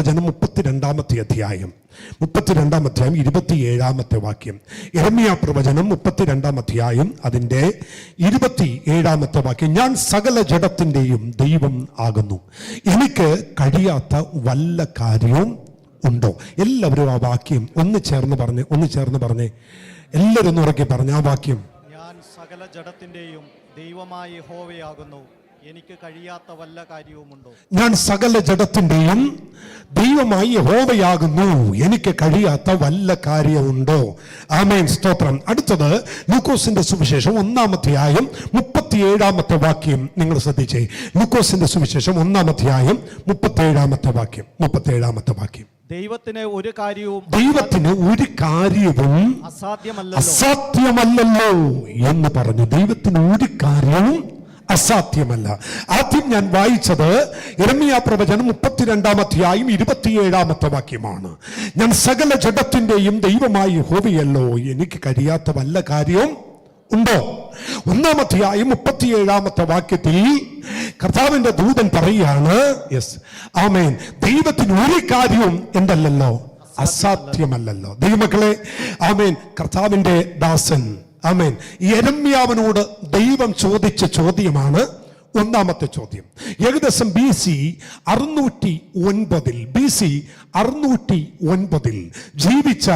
പ്രവചനം 32 അധ്യായം 27 വാക്യം. യിരെമ്യാ പ്രവചനം 32 അതിൻ്റെ 27 വാക്യം. ഞാൻ സകല ജഡത്തിൻ്റെയും ദൈവം ആകുന്നു, എനിക്ക് കഴിയാത്ത വല്ല കാര്യവും ഉണ്ടോ? എല്ലാവരും ആ വാക്യം ഒന്ന് ചേർന്ന് പറഞ്ഞേ. എല്ലാവരും ഒന്ന് ഉറക്കെ പറഞ്ഞ ആ വാക്യം. ഞാൻ സകല ജഡത്തിൻ്റെയും ദൈവമായ യഹോവയാകുന്നു, എനിക്ക് കഴിയാത്ത വല്ല കാര്യവുമുണ്ടോ? ഞാൻ സകല ജഡത്തിൻ്റെയും ദൈവമായി യഹോവയാകുന്നു, എനിക്ക് കഴിയാത്ത വല്ല കാര്യമുണ്ടോ? ആമേൻ, സ്തോത്രം. അടുത്തത് ലൂക്കോസിന്റെ സുവിശേഷം 1-ാം അധ്യായം 37 വാക്യം നിങ്ങൾ ശ്രദ്ധിച്ചേ. ലൂക്കോസിന്റെ സുവിശേഷം 1-ാം അധ്യായം 37 വാക്യം. ദൈവത്തിന് ഒരു കാര്യവും അസാധ്യമല്ലല്ലോ എന്ന് പറഞ്ഞു. ദൈവത്തിന് ഒരു കാര്യവും അസാധ്യമല്ല. ആദ്യം ഞാൻ വായിച്ചത് യിരെമ്യാ പ്രവചനം 32-ാം അധ്യായം 27 വാക്യമാണ്. ഞാൻ സകല ജഡത്തിൻ്റെയും ദൈവമായി യഹോവയല്ലോ, എനിക്ക് കഴിയാത്ത വല്ല കാര്യവും ഉണ്ടോ? 1-ാം അധ്യായം 37 വാക്യത്തിൽ കർത്താവിന്റെ ദൂതൻ പറയുകയാണ്, യെസ് ആമേൻ, ദൈവത്തിന് ഒരു കാര്യവും എന്തല്ലല്ലോ, അസാധ്യമല്ലല്ലോ. ദൈവമക്കളെ, ആമേൻ, കർത്താവിന്റെ ദാസൻ ആമേൻ യിരെമ്യാവിനോട് ദൈവം ചോദിച്ച ചോദ്യമാണ് 1-ാമത്തെ ചോദ്യം. ഏകദേശം BC 609 ജീവിച്ച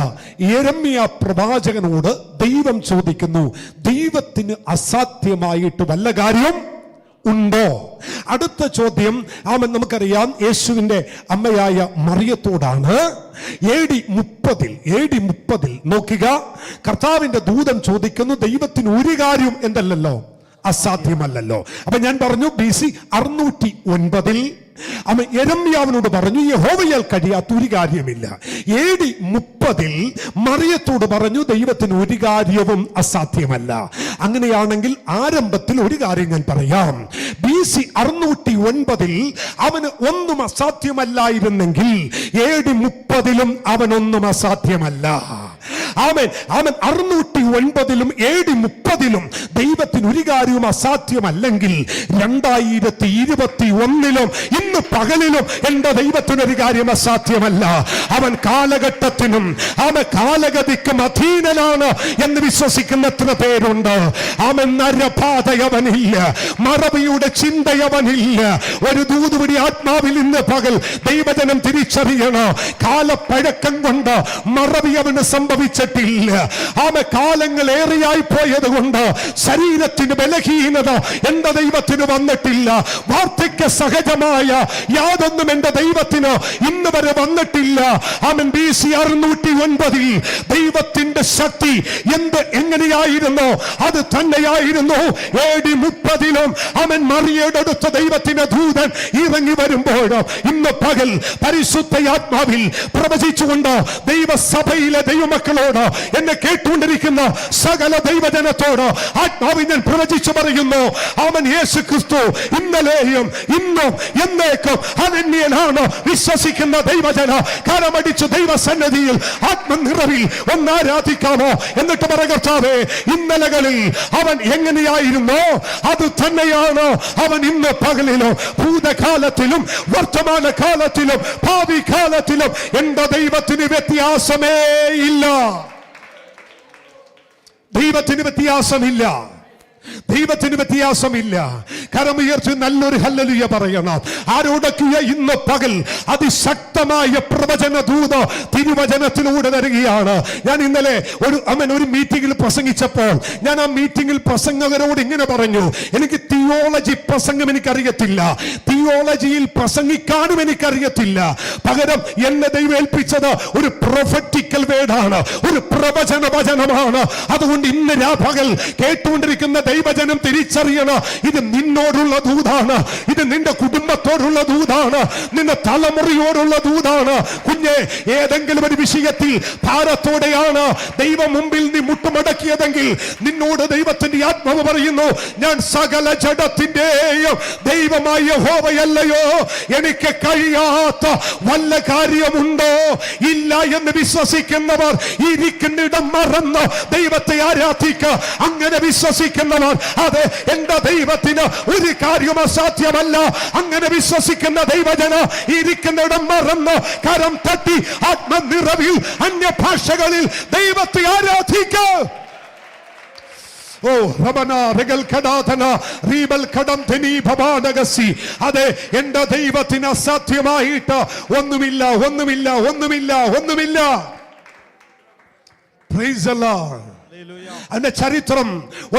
യിരെമ്യാ പ്രവാചകനോട് ദൈവം ചോദിക്കുന്നു, ദൈവത്തിന് അസാധ്യമായിട്ട് വല്ല കാര്യം ഉണ്ടോ? അടുത്ത ചോദ്യം നമുക്കറിയാം യേശുവിന്റെ അമ്മയായ മറിയത്തോടാണ്. AD 30 നോക്കുക, കർത്താവിന്റെ ദൂതൻ ചോദിക്കുന്നു, ദൈവത്തിന് ഒരു കാര്യം എന്തല്ലല്ലോ, അസാധ്യമല്ലല്ലോ. അപ്പൊ ഞാൻ പറഞ്ഞു BC 609 യിരെമ്യാവിനോട് പറഞ്ഞു, യഹോവയാൽ കഴിയാത്ത ഒരു കാര്യമില്ല. AD 30 മറിയത്തോട് പറഞ്ഞു, ദൈവത്തിന് ഒരു കാര്യവും അസാധ്യമല്ല. അങ്ങനെയാണെങ്കിൽ ആരംഭത്തിൽ ഒരു കാര്യം ഞാൻ പറയാം. BC 609 അവന് ഒന്നും അസാധ്യമല്ലായിരുന്നെങ്കിൽ AD 30 അവനൊന്നും അസാധ്യമല്ല. ആമേൻ. 609 AD 30 ദൈവത്തിന് ഒരു കാര്യവും അസാധ്യമല്ലെങ്കിൽ 2021 ഇന്ന് പകലിലും എന്റെ ദൈവത്തിനൊരു കാര്യം അസാധ്യമല്ല. അവൻ കാലഘട്ടത്തിനും കാലഗതിക്കും അധീനനാണ് എന്ന് വിശ്വസിക്കുന്ന എത്ര പേരുണ്ട്? അവൻ നരബാധയവനില്ല, മറവിയുടെ ചിന്തയവനില്ല. ഒരു ദൂതുപിടി ആത്മാവിൽ ഇന്ന് പകൽ ദൈവജനം തിരിച്ചറിയണം. കാലപ്പഴക്കം കൊണ്ട് മറവി അവന് സംഭവിച്ചിട്ടില്ല. കാലങ്ങൾ ഏറെയായി പോയത് കൊണ്ട് ശരീരത്തിന് ബലഹീനത എന്റെ ദൈവത്തിന് വന്നിട്ടില്ല. വാർദ്ധക്യ സഹജമായ യാതൊന്നും എന്റെ ദൈവത്തിന് ഇന്ന് വരെ വന്നിട്ടില്ല. അവൻ BC 609 ദൈവത്തിന്റെ ശക്തി എങ്ങനെയായിരുന്നു അത് തന്നെയായിരുന്നു AD 30 അവൻ മറിയയുടെ അടുത്ത ദൈവത്തിന്റെ ദൂതൻ ഇറങ്ങി വരുമ്പോഴും ഇന്ന് പകൽ പരിശുദ്ധയാത്മാവിൽ പ്രവചിച്ചുകൊണ്ട് ദൈവസഭയിലെ ദൈവമക്കളോട് എന്നെ കേട്ടുകൊണ്ടിരിക്കുന്ന സകല ദൈവജനത്തോട് ആത്മാവിൽ ഞാൻ പ്രവചിച്ചു പറയുന്നു, അവൻ യേശു ക്രിസ്തു ഇന്നലെയും ഇന്നും എന്നേക്കും അനന്യനാണ്. വിശ്വസിക്കുന്ന ദൈവജന കരമടിച്ച് ദൈവസന്നിധിയിൽ ആത്മനിറവിൽ ഒന്ന് ആരാധിക്കാമോ? എന്നിട്ട് പറകർത്താവേ, ഇന്നലകളിൽ അവൻ എങ്ങനെയായിരുന്നു അത് തന്നെയാണ് അവൻ ഇന്ന് പകലിലും ഭൂതകാലത്തിലും വർത്തമാന കാലത്തിലും ഭാവി കാലത്തിലും. എന്റെ ദൈവത്തിന് വ്യത്യാസമേ ഇല്ല. ദൈവത്തിന് വ്യത്യാസമില്ല. കരമുയർത്തി നല്ലൊരു ഹല്ലേലൂയ പറയണം. ആരോടൊക്കെയ ഇന്ന് പകൽ അതിശക്തമായ പ്രവചന ദൂത് തിരുവചനത്തിലൂടെ വരികയാണ്. ഞാൻ ഇന്നലെ ഒരു മീറ്റിംഗിൽ പ്രസംഗിച്ചപ്പോൾ ഞാൻ ആ മീറ്റിംഗിൽ പ്രസംഗകരോട് ഇങ്ങനെ പറഞ്ഞു, എനിക്ക് തിയോളജി പ്രസംഗം എനിക്കറിയത്തില്ല, തിയോളജിയിൽ പ്രസംഗിക്കാനും എനിക്കറിയത്തില്ല. പകരം എന്നെ ദൈവം ഏൽപ്പിച്ചത് ഒരു പ്രൊഫറ്റിക്കൽ വേർഡാണ്, ഒരു പ്രവചന വചനമാണ്. അതുകൊണ്ട് ഇന്ന് രാപകൽ കേട്ടുകൊണ്ടിരിക്കുന്ന ദൈവജനം തിരിച്ചറിയണം, ഇത് നിന്നോടുള്ള ദൂതാണ്, ഇത് നിന്റെ കുടുംബത്തോടുള്ള ദൂതാണ്, നിന്റെ തലമുറയോടുള്ള ദൂതാണ്. കുഞ്ഞെ, ഏതെങ്കിലും ഒരു വിഷയത്തിൽ ഭാരത്തോടെയാണ് ദൈവം മുമ്പിൽ നീ മുട്ടുമടക്കിയതെങ്കിൽ നിന്നോട് ദൈവത്തിന്റെ ആത്മാവ് പറയുന്നു, ഞാൻ സകല ജഡത്തിന്റെയും ദൈവമായ യഹോവയല്ലയോ, എനിക്ക് കഴിയാത്ത വല്ല കാര്യമുണ്ടോ? ഇല്ല എന്ന് വിശ്വസിക്കുന്നവർ ഇരിക്കുന്നിടം മറന്ന് ദൈവത്തെ ആരാധിക്കുക. അങ്ങനെ വിശ്വസിക്കുന്നവർ പറയുവാൻ, അതെ, എന്റെ ദൈവത്തിന് ഒരു കാര്യം അസാധ്യമല്ല. അങ്ങനെ വിശ്വസിക്കുന്ന ദൈവജന ഇരിക്കുന്നിടം മറന്ന് കരം തട്ടി ആത്മനിറവിൽ അന്യഭാഷകളിൽ ദൈവത്തെ ആരാധിക്കുക. ഓ റബന റഗൽ കടാതന റീബൽ കടം തെനി ഭവാനഗസി. അതെ, എന്റെ ദൈവത്തിന് അസാധ്യമായിട്ട് ഒന്നുമില്ല, ഒന്നുമില്ല, ഒന്നുമില്ല, ഒന്നുമില്ല. Price the Lord. അതിന്റെ ചരിത്രം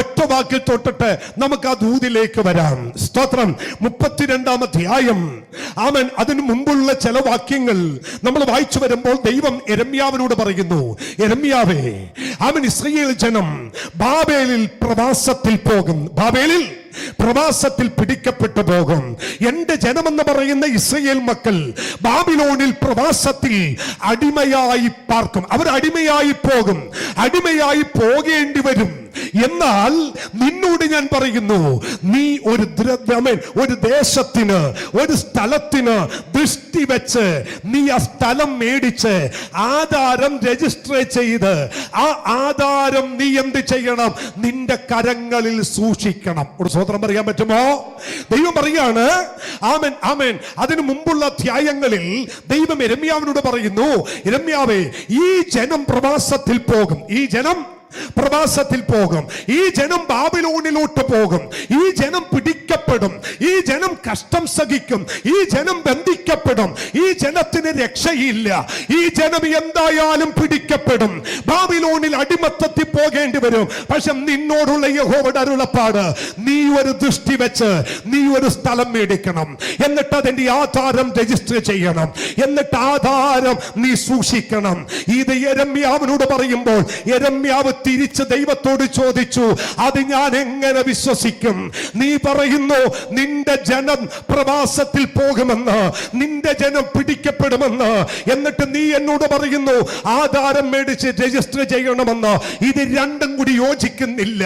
ഒറ്റ വാക്കിൽ തൊട്ടിട്ട് നമുക്ക് ആ ദൂതിലേക്ക് വരാം. സ്തോത്രം. 32-ാം അധ്യായം. ആമേൻ. അതിനു മുമ്പുള്ള ചില വാക്യങ്ങൾ നമ്മൾ വായിച്ചു വരുമ്പോൾ ദൈവം യെരമ്യാവിനോട് പറയുന്നു, യെരമ്യാവേ, ആമേൻ, ഇസ്രായേൽ ജനം ബാബേലിൽ പ്രവാസത്തിൽ പോകും, ബാബേലിൽ പ്രവാസത്തിൽ പിടിക്കപ്പെട്ടു പോകും. എന്റെ ജനമെന്ന് പറയുന്ന ഇസ്രായേൽ മക്കൾ ബാബിലോണിൽ പ്രവാസത്തിൽ അടിമയായി പാർക്കും. അവർ അടിമയായി പോകും, അടിമയായി പോകേണ്ടി വരും. എന്നാൽ നിന്നോട് ഞാൻ പറയുന്നു, നീ ഒരു ദേശത്തിന്, ഒരു സ്ഥലത്തിന് ദൃഷ്ടി വെച്ച് നീ ആ സ്ഥലം മേടിച്ച് ആധാരം രജിസ്റ്റർ ചെയ്ത് ആ ആധാരം നീ എന്ത് ചെയ്യണം? നിന്റെ കരങ്ങളിൽ സൂക്ഷിക്കണം. ഒരു സ്വതന്ത്രം പറയാൻ പറ്റുമോ? ദൈവം പറയാണ്, ആമേൻ, ആമേൻ. അതിനു മുമ്പുള്ള അധ്യായങ്ങളിൽ ദൈവം യെരമ്യാവിനോട് പറയുന്നു, യെരമ്യാവേ, ഈ ജനം പ്രവാസത്തിൽ പോകും, ഈ ജനം പ്രവാസത്തിൽ പോകും, ഈ ജനം ബാബിലോണിലോട്ട് പോകും, ഈ ജനം പിടിക്കപ്പെടും, ഈ ജനം കഷ്ടം സഹിക്കും, ഈ ജനം ബന്ധിക്കപ്പെടും, ഈ ജനത്തിന് രക്ഷയില്ല, ഈ ജനം എന്തായാലും പിടിക്കപ്പെടും, ബാബിലോണിൽ അടിമത്തത്തിൽ പോകേണ്ടി വരും. പക്ഷെ നിന്നോടുള്ള യഹോവയുടെ അരുളപ്പാട്, നീ ഒരു ദൃഷ്ടി വെച്ച് നീ ഒരു സ്ഥലം മേടിക്കണം, എന്നിട്ട് അതിന്റെ ആധാരം രജിസ്റ്റർ ചെയ്യണം, എന്നിട്ട് ആധാരം നീ സൂക്ഷിക്കണം. ഇത് യെരമ്യാവിനോട് പറയുമ്പോൾ യെരമ്യാവ് തിരിച്ച് ദൈവത്തോട് ചോദിച്ചു, അത് ഞാൻ എങ്ങനെ വിശ്വസിക്കും? നീ പറയുന്നു നിന്റെ ജനം പ്രവാസത്തിൽ പോകുമെന്ന്, നിന്റെ ജനം പിടിക്കപ്പെടുമെന്ന്, എന്നിട്ട് നീ എന്നോട് പറയുന്നു ആധാരം മേടിച്ച് രജിസ്റ്റർ ചെയ്യണമെന്ന്. ഇത് രണ്ടും കൂടി യോജിക്കുന്നില്ല.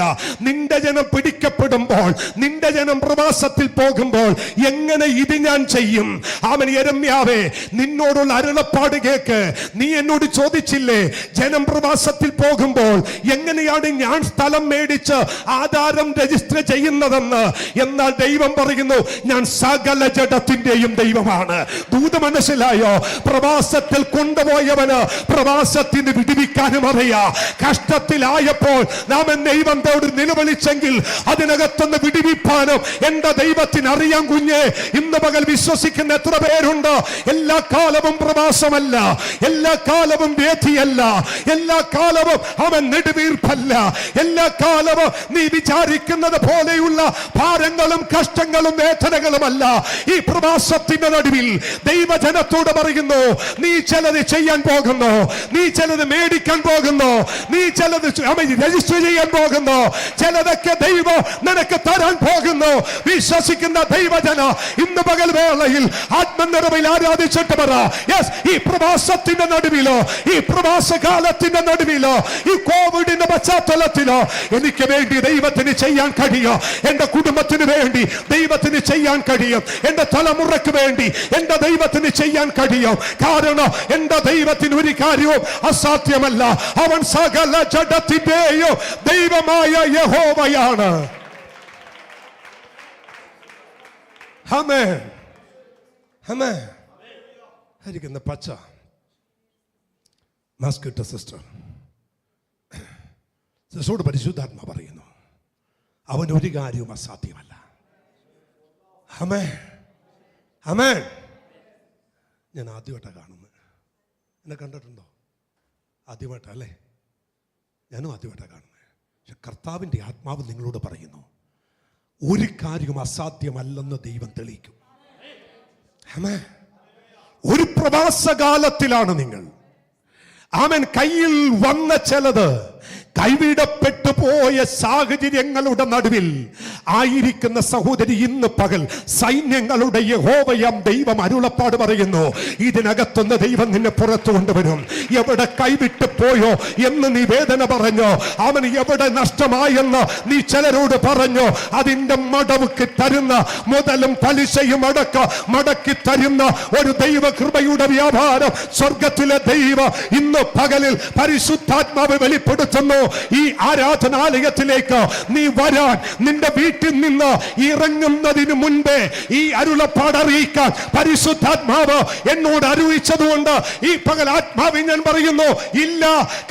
നിന്റെ ജനം പിടിക്കപ്പെടുമ്പോൾ, നിന്റെ ജനം പ്രവാസത്തിൽ പോകുമ്പോൾ എങ്ങനെ ഇത് ഞാൻ ചെയ്യും? അവൻ യെരമ്യാവേ, നിന്നോടുള്ള അരുളപ്പാട് കേക്ക്. നീ എന്നോട് ചോദിച്ചില്ലേ ജനം പ്രവാസത്തിൽ പോകുമ്പോൾ എങ്ങനെയാണ് ഞാൻ സ്ഥലം മേടിച്ച് ആധാരം രജിസ്റ്റർ ചെയ്യുന്നതെന്ന്? എന്നാൽ ദൈവം പറയുന്നു, ഞാൻ സകല ജഡത്തിന്റെയും ദൈവമാണ്. ദൂത മനസ്സിലായോ? പ്രവാസത്തിൽ കൊണ്ടുപോയവന് പ്രവാസത്തിന് വിടുവിക്കാനും അറിയാം. കഷ്ടത്തിലായപ്പോൾ നാം ദൈവത്തോട് നിലവിളിച്ചെങ്കിൽ അതിനകത്തുനിന്ന് വിടുവിപ്പാനും എന്റെ ദൈവത്തിന് അറിയാം. കുഞ്ഞെ, ഇന്ന് പകൽ വിശ്വസിക്കുന്ന എത്ര പേരുണ്ട്? എല്ലാ കാലവും പ്രവാസമല്ല, എല്ലാ കാലവും വേദിയല്ല, എല്ലാ കാലവും അവൻ നെടുവീർപ്പല്ല, എല്ലാ കാലവും നീ വിചാരിക്കുന്നത് പോലെയുള്ള ഭാരങ്ങളും കഷ്ടങ്ങളും വേദനകളുമല്ല. ഈ പ്രവാസത്തിന്റെ നടുവിൽ ദൈവജനത്തോട് പറയുന്നു, നീ ചിലത് ചെയ്യാൻ പോകുന്നു, നീ ചിലത് മേടിക്കാൻ പോകുന്നു, നീ ചിലത് രജിസ്റ്റർ ചെയ്യാൻ പോകുന്നു, ചിലതൊക്കെ ദൈവം നിനക്ക് തരാൻ പോകുന്നു. വിശ്വസിക്കുന്ന ദൈവജന ഇന്ന് പകൽ വേളയിൽ ആത്മനിറവിൽ ആരാധിച്ചിട്ട് പറ, യെസ്, ഈ പ്രവാസത്തിന്റെ നടുവിലോ, ഈ പ്രവാസകാലത്തിന്റെ നടുവിലോ, ഈ കോവിഡിന്റെ പശ്ചാത്തലത്തിലോ എനിക്ക് വേണ്ടി ദൈവത്തിന് ചെയ്യാൻ കഴിയും. എന്റെ കുടുംബത്തിന് വേണ്ടി ദൈവത്തിന് ചെയ്യാൻ കഴിയും. എന്റെ തലമുറക്ക് വേണ്ടി എന്റെ ദൈവത്തിന് ചെയ്യാൻ കഴിയും. കാരണം എന്റെ ദൈവത്തിന് ഒരു കാര്യവും അസാധ്യമല്ല. അവൻ സകല ജഡത്തിന്റെയും ദൈവമായ യഹോവയാണ്. ആമേൻ, ആമേൻ. ആയിരിക്കുന്ന പച്ച മാസ്ക് ഇട്ട സിസ്റ്റർ സിസ്റ്ററോട് പരിശുദ്ധാത്മ പറയുന്നു, അവൻ ഒരു കാര്യവും അസാധ്യമല്ല. ആമേൻ, ആമേൻ. ഞാൻ ആദ്യമായിട്ടാണ് കാണുന്നത്. എന്നെ കണ്ടിട്ടുണ്ടോ? ആദ്യമായിട്ടല്ലേ? ഞാനും ആദ്യമായിട്ടാണ് കാണുന്നത്. പക്ഷെ കർത്താവിൻ്റെ ആത്മാവ് നിങ്ങളോട് പറയുന്നു, ഒരു കാര്യവും അസാധ്യമല്ലെന്ന് ദൈവം തെളിയിക്കും. ആമേൻ. ഒരു പ്രവാസകാലത്തിലാണ് നിങ്ങൾ. ആമേൻ. കയ്യിൽ വന്ന ചിലത് കൈവിടപ്പെട്ടു പോയ സാഹചര്യങ്ങളുടെ നടുവിൽ ആയിരിക്കുന്ന സഹോദരി, ഇന്ന് പകൽ സൈന്യങ്ങളുടെ യഹോവയാം ദൈവം അരുളപ്പാട് പറയുന്നു, ഇതിനകത്തുനിന്ന് ദൈവം നിന്നെ പുറത്തു കൊണ്ടുവരും. എവിടെ കൈവിട്ടു പോയോ എന്ന് നീ വേദന പറഞ്ഞോ, അവന് എവിടെ നഷ്ടമായെന്ന് നീ ചിലരോട് പറഞ്ഞോ, അതിന്റെ മടവുക്ക് തരുന്ന മുതലും പലിശയും മടക്കി തരുന്ന ഒരു ദൈവ കൃപയുടെ വ്യാപാരം സ്വർഗത്തിലെ ദൈവം ഇന്ന് പകലിൽ പരിശുദ്ധാത്മാവ് വെളിപ്പെടുത്തുന്നു. ഈ ആരാധനാലയത്തിലേക്ക് നീ വരാൻ, നിന്റെ വീട്ടിൽ നിന്ന് ഇറങ്ങുന്നതിന് മുൻപേ ഈ അരുളപ്പാട് അറിയിക്കാൻ പരിശുദ്ധാത്മാവ് എന്നോട് അറിയിച്ചതുകൊണ്ട് ഈ പകൽ ആത്മാവിൽ ഞാൻ പറയുന്നു, ഇല്ല,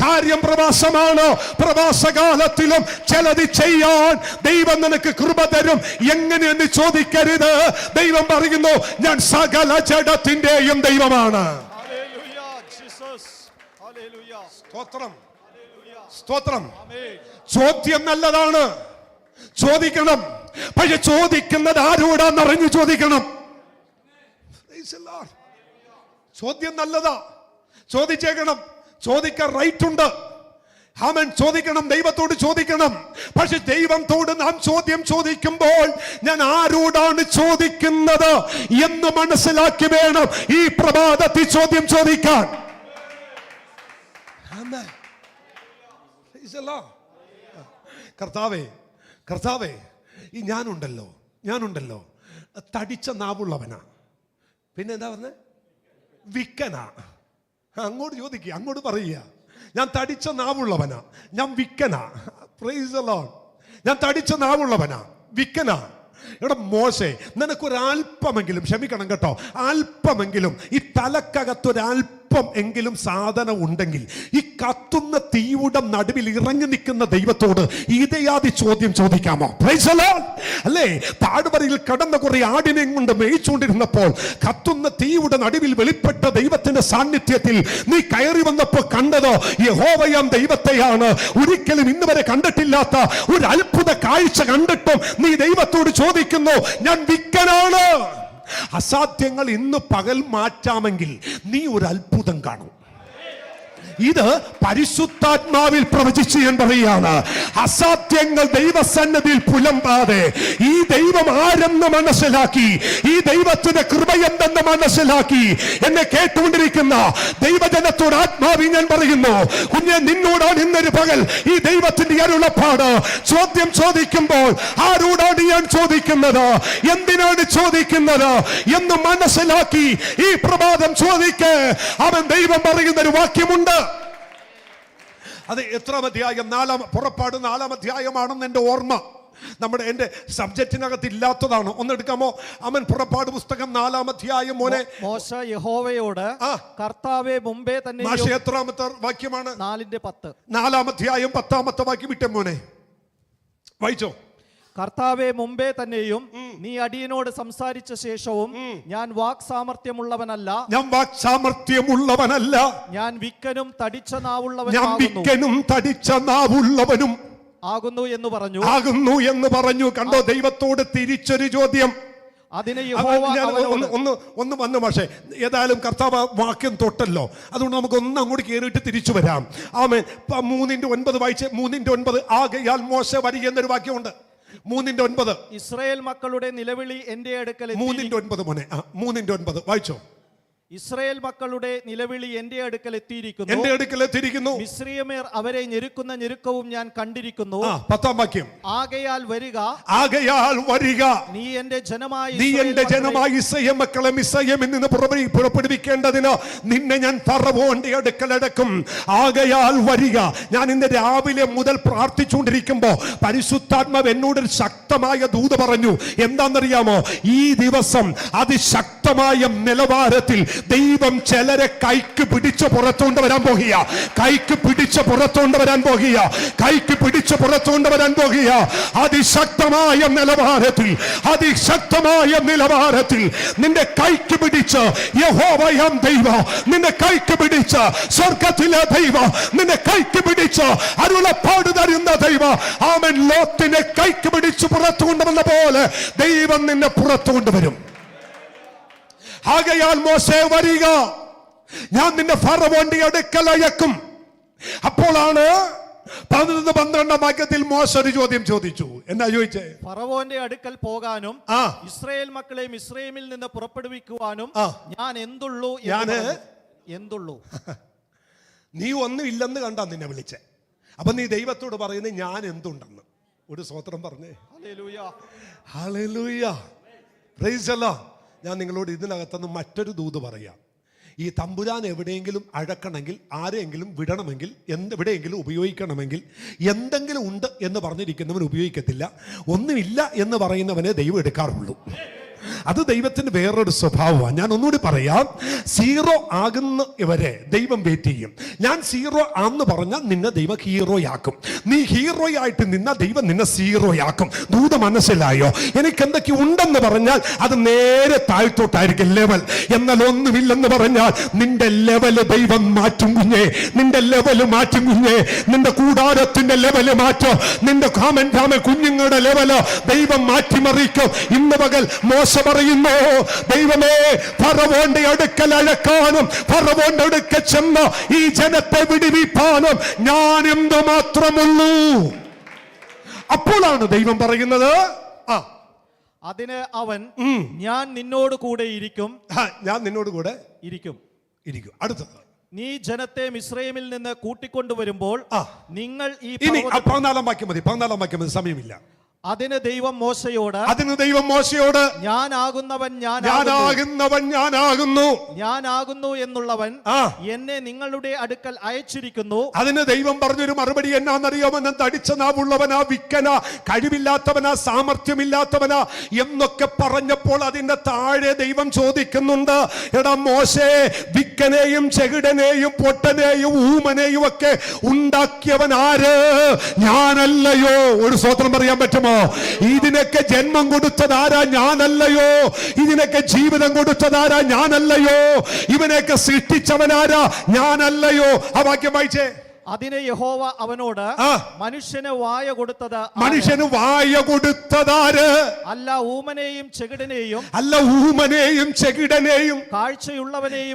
കാര്യം പ്രവാസമാണ്. പ്രവാസകാലത്തിലും ചിലത് ചെയ്യാൻ ദൈവം നിനക്ക് കൃപ തരും. എങ്ങനെയെന്ന് ചോദിക്കരുത്. ദൈവം പറയുന്നു, ഞാൻ സകല ജഡത്തിന്റെയും ദൈവമാണ്. സ്തോത്രം, സ്തോത്രം. ചോദ്യം നല്ലതാണ്, ചോദിക്കണം. പക്ഷെ ചോദിക്കുന്നത് ആരോടാന്നറിഞ്ഞു ചോദിക്കണം. ചോദ്യം നല്ലതാ, ചോദിച്ചേക്കണം. ചോദിക്കാൻ റൈറ്റ് ഉണ്ട്. ആമേൻ. ചോദിക്കണം, ദൈവത്തോട് ചോദിക്കണം. പക്ഷെ ദൈവത്തോട് നാം ചോദ്യം ചോദിക്കുമ്പോൾ ഞാൻ ആരോടാണ് ചോദിക്കുന്നത് എന്ന് മനസ്സിലാക്കി വേണം ഈ പ്രഭാതത്തിൽ ചോദ്യം ചോദിക്കാൻ. കർത്താവേ, കർത്താവേ, ഈ ഞാനുണ്ടല്ലോ തടിച്ച നാവുള്ളവനാ. പിന്നെ എന്താ പറഞ്ഞ? വിക്കനാ. അങ്ങോട്ട് ചോദിക്കുക, അങ്ങോട്ട് പറയുക, ഞാൻ തടിച്ച നാവുള്ളവനാ, ഞാൻ വിക്കനാ. Price the Lord. ഞാൻ തടിച്ച നാവുള്ളവനാ, വിക്കനാ. എടാ മോശേ, നിനക്കൊരൽപ്പമെങ്കിലും, ക്ഷമിക്കണം കേട്ടോ, അല്പമെങ്കിലും ഈ തലക്കകത്തൊരൽപ്പം എങ്കിലും സാധനം ഉണ്ടെങ്കിൽ ഈ കത്തുന്ന തീയുടെ നടുവിൽ ഇറങ്ങി നിൽക്കുന്ന ദൈവത്തോട് ഇതയാതി ചോദ്യം ചോദിക്കാമോ? Price the Lord. അല്ലേ? താഴ്വരയിൽ കടന്ന കുറെ ആടിനെ കൊണ്ട് മേയിച്ചുകൊണ്ടിരുന്നപ്പോൾ കത്തുന്ന തീയുടെ നടുവിൽ വെളിപ്പെട്ട ദൈവത്തിന്റെ സാന്നിധ്യത്തിൽ നീ കയറി വന്നപ്പോൾ കണ്ടത് യഹോവയാം ദൈവത്തെയാണ്. ഒരിക്കലും ഇന്ന് വരെ കണ്ടിട്ടില്ലാത്ത ഒരു അത്ഭുത കാഴ്ച കണ്ടിട്ടും നീ ദൈവത്തോട് ചോദിക്കുന്നു, ഞാൻ വിക്കനാണ്. അസാധ്യങ്ങൾ ഇന്ന് പകൽ മാറ്റാമെങ്കിൽ നീ ഒരു അത്ഭുതം കാണും. ഇത് പരിശുദ്ധാത്മാവിൽ പ്രവചിച്ച് ഞാൻ പറയുകയാണ്. അസാധ്യങ്ങൾ ദൈവസന്നിധിയിൽ പുലമ്പാതെ ഈ ദൈവം ആരെന്ന് മനസ്സിലാക്കി, ഈ ദൈവത്തിന്റെ കൃപ എന്തെന്ന് മനസ്സിലാക്കി എന്നെ കേട്ടുകൊണ്ടിരിക്കുന്ന ദൈവജനത്തോട് ആത്മാവിൽ ഞാൻ പറയുന്നു, കുഞ്ഞെ, നിന്നോടാണ് ഇന്നൊരു പകൽ ഈ ദൈവത്തിന്റെ അരുളപ്പാട്. ചോദ്യം ചോദിക്കുമ്പോൾ ആരോടാണ് ഞാൻ ചോദിക്കുന്നത്, എന്തിനാണ് ചോദിക്കുന്നത് എന്ന് മനസ്സിലാക്കി ഈ പ്രഭാതം ചോദിക്ക്. അവൻ ദൈവം പറയുന്ന ഒരു വാക്യമുണ്ട്. അത് എത്രാം അധ്യായം? പുറപ്പാട് 4-ാം അധ്യായമാണെന്ന് എൻ്റെ ഓർമ്മ. എൻ്റെ സബ്ജക്റ്റിനകത്ത് ഇല്ലാത്തതാണ്. ഒന്നെടുക്കാമോ? അവൻ പുറപ്പാട് പുസ്തകം 4-ാം അധ്യായം. മോനെ, മോശ യഹോവയോട്, കർത്താവേ, മുമ്പേ തന്നെ. മാഷെ, എത്രാമത്തെ വാക്യമാണ്? 4:10. 4-ാം അധ്യായം 10-ാമത്തെ വാക്യം ഇട്ടേ മോനെ, വായിച്ചോ. കർത്താവെ, മുമ്പേ തന്നെയും നീ അടിയനോട് സംസാരിച്ച ശേഷവും ഞാൻ വാക് സാമർത്ഥ്യമുള്ളവനല്ല, ഞാൻ വിക്കനും തടിച്ച നാവുള്ളവനും ആകുന്നു എന്ന് പറഞ്ഞു. കണ്ടോ, ദൈവത്തോട് തിരിച്ചൊരു ചോദ്യം. അതിന് ഒന്ന് വന്നു. പക്ഷേ ഏതായാലും കർത്താവ് വാക്യം തൊട്ടല്ലോ, അതുകൊണ്ട് നമുക്ക് ഒന്ന് അങ്ങോട്ട് കയറിയിട്ട് തിരിച്ചു വരാം. ആമേൻ. 3:9 വായിച്ച്. 3:9. ആകയാൽ മോശ വരിക എന്നൊരു വാക്യമുണ്ട്. 3:9. ഇസ്രായേൽ മക്കളുടെ നിലവിളി എന്റെ അടുക്കൽ. 3:9 മോനെ. 3:9 വായിച്ചോ. ഇസ്രായേൽ മക്കളുടെ നിലവിളി എന്റെ അടുക്കൽ എത്തിയിരിക്കുന്നു. മിസ്രയീമ്യർ അവരെ ഞെരുക്കുന്ന ഞെരുക്കവും ഞാൻ കണ്ടിരിക്കുന്നു. 10-ാം വാക്യം. ആകയാൽ വരിക, നീ എന്റെ ജനമായ ഇസ്രായേൽ മക്കളെ മിസ്രയീമിൽ നിന്ന് പുറപ്പെടുവിക്കേണ്ടതിന് നിന്നെ ഞാൻ ഫറവോന്റെ അടുക്കൽ അടക്കും. ആകയാൽ വരിക. ഞാൻ ഇന്ന് രാവിലെ മുതൽ പ്രാർത്ഥിച്ചുകൊണ്ടിരിക്കുമ്പോ പരിശുദ്ധാത്മാവ് എന്നോടൊരു ശക്തമായ ദൂത് പറഞ്ഞു. എന്താണെന്നറിയാമോ? ഈ ദിവസം അതിശക്തമായ നിലവാരത്തിൽ ദൈവം ചിലരെ കൈക്ക് പിടിച്ച് പുറത്തുകൊണ്ട് വരാൻ പോകുക. അതിശക്തമായ നിലവാരത്തിൽ നിന്റെ കൈക്ക് പിടിച്ച് യഹോവയാം ദൈവം നിന്റെ കൈക്ക് പിടിച്ച്, സ്വർഗത്തിലെ ദൈവം നിന്റെ കൈക്ക് പിടിച്ച് അരുളപ്പാട് തരുന്ന ദൈവം. ആമേൻ. ലോത്തിനെ കൈക്ക് പിടിച്ച് പുറത്തു കൊണ്ടുവന്ന പോലെ ദൈവം നിന്നെ പുറത്തു കൊണ്ടുവരും. ആകയാൽ മോശേ വരിക, ഞാൻ നിന്നെ ഫറവോന്റെ അടുക്കൽ അയക്കും. അപ്പോഴാണ് 11-12 വാക്യത്തിൽ മോശ ഒരു ചോദ്യം ചോദിച്ചു. എന്നാ ചോദിച്ചേ? ഫറവോന്റെ അടുക്കൽ പോകാനും ഇസ്രായേൽ മക്കളെ മിസ്രയീമിൽ നിന്ന് പുറപ്പെടുവിക്കുവാനും ഞാൻ എന്തുള്ളൂ. നീ ഒന്നും ഇല്ലെന്ന് കണ്ടാ നിന്നെ വിളിച്ചേ. അപ്പൊ നീ ദൈവത്തോട് പറയുന്നത് ഞാൻ എന്തുണ്ടെന്ന്. ഒരു സ്തോത്രം പറഞ്ഞേ. ഹല്ലേലൂയ. Price the Lord. ഞാൻ നിങ്ങളോട് ഇതിനകത്തുനിന്ന് മറ്റൊരു ദൂത് പറയാം. ഈ തമ്പുരാൻ എവിടെയെങ്കിലും അഴക്കണമെങ്കിൽ, ആരെയെങ്കിലും വിടണമെങ്കിൽ, എവിടെയെങ്കിലും ഉപയോഗിക്കണമെങ്കിൽ എന്തെങ്കിലും ഉണ്ട് എന്ന് പറഞ്ഞിരിക്കുന്നവൻ ഉപയോഗിക്കത്തില്ല. ഒന്നുമില്ല എന്ന് പറയുന്നവനെ ദൈവം എടുക്കാറുള്ളൂ. അത് ദൈവത്തിന് വേറൊരു സ്വഭാവമാണ്. ഞാൻ ഒന്നുകൂടി പറയാം, സീറോ ആകുന്ന ഇവരെ ദൈവം വെയിറ്റ് ചെയ്യും. ഞാൻ സീറോ ആന്ന് പറഞ്ഞാൽ നിന്നെ ദൈവം ഹീറോയാക്കും. നീ ഹീറോയായിട്ട് നിന്ന ദൈവം നിന്നെ സീറോയാക്കും. ദൂത മനസ്സിലായോ? എനിക്ക് എന്തൊക്കെ ഉണ്ടെന്ന് പറഞ്ഞാൽ അത് നേരെ താഴ്ത്തോട്ടായിരിക്കും ലെവൽ. എന്നാൽ ഒന്നുമില്ലെന്ന് പറഞ്ഞാൽ നിന്റെ ലെവല് ദൈവം മാറ്റും കുഞ്ഞേ. നിന്റെ ലെവല് മാറ്റും കുഞ്ഞേ. നിന്റെ കൂടാരത്തിന്റെ ലെവല് മാറ്റോ. നിന്റെ കുഞ്ഞുങ്ങളുടെ ലെവല് ദൈവം മാറ്റിമറിക്കും. ഇന്ന് പകൽ മോശ പറയുന്നു, ദൈവമേ, ഫറവോന്റെ അടുക്കൽ അഴക്കാനും ഫറവോന്റെ അടുക്കൽ ചെന്ന് ഈ ജനത്തെ വിടുവിപ്പാനും ഞാൻ എന്തു മാത്രമുള്ളൂ. അപ്പോഴാണ് ദൈവം പറയുന്നത്, അതിന് അവൻ, ഞാൻ നിന്നോട് കൂടെ ഇരിക്കും. ഞാൻ നിന്നോട് കൂടെ ഇരിക്കും. അടുത്തത്, നീ ജനത്തെ മിസ്രയീമിൽ നിന്ന് കൂട്ടിക്കൊണ്ടുവരുമ്പോൾ നിങ്ങൾ ഈ 14 വാക്യം മതി, സമയമില്ല. അതിന് ദൈവം മോശയോട്, ഞാനാകുന്നവൻ ഞാനാകുന്നു എന്നുള്ളവൻ എന്നെ നിങ്ങളുടെ അടുക്കൽ അയച്ചിരിക്കുന്നു. അതിന് ദൈവം പറഞ്ഞൊരു മറുപടി എന്നാന്നറിയാമോ? തടിച്ച നാവുള്ളവനാ, വിക്കനാ, കഴിവില്ലാത്തവനാ, സാമർഥ്യമില്ലാത്തവനാ എന്നൊക്കെ പറഞ്ഞപ്പോൾ അതിന്റെ താഴെ ദൈവം ചോദിക്കുന്നുണ്ട്, എടാ മോശേ, വിക്കനെയും ചെകിടനെയും പൊട്ടനെയും ഊമനെയും ഒക്കെ ഉണ്ടാക്കിയവൻ ആര്? ഞാനല്ലയോ? ഒരു സ്തോത്രം പറയാൻ പറ്റുമോ? ഇതിനൊക്കെ ജന്മം കൊടുത്തതാരാ? ഞാനല്ലയോ? ഇതിനൊക്കെ ജീവിതം കൊടുത്തതാരാ? ഞാനല്ലയോ? ഇവനെയൊക്കെ സൃഷ്ടിച്ചവനാരാ? ഞാനല്ലയോ? ആ വാക്യം വായിച്ചേ. അതിന് യഹോവ അവനോട്, മനുഷ്യന് വായ കൊടുത്തതാര്? അല്ല ഊമനെയും ചെകിടനെയും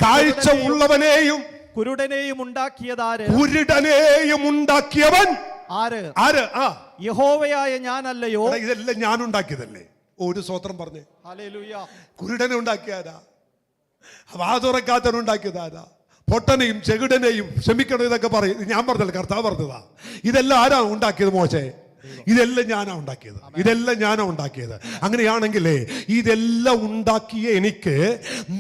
കാഴ്ചയുള്ളവനെയും കുരുടനെയും ഉണ്ടാക്കിയവൻ ആര്? യഹോവയായ ഞാനല്ലയോ? ഇതെല്ലാം ഞാൻ ഉണ്ടാക്കിയതല്ലേ? ഒരു സ്തോത്രം പറഞ്ഞേ. ഹല്ലേലൂയ. കുരുടനെ ഉണ്ടാക്കിയതാരാ? വാതുറക്കാത്തവൻ ഉണ്ടാക്കിയതാരാ? പൊട്ടനെയും ചെകിടനെയും, ക്ഷമിക്കണം ഇതൊക്കെ പറയും, ഞാൻ പറഞ്ഞല്ലോ, കർത്താവ് പറഞ്ഞതാ. ഇതെല്ലാം ആരാ ഉണ്ടാക്കിയത്? മോശേ. ഇതെല്ലാം ഞാനാ ഉണ്ടാക്കിയത്. അങ്ങനെയാണെങ്കിലേ ഇതെല്ലാം ഉണ്ടാക്കിയ എനിക്ക്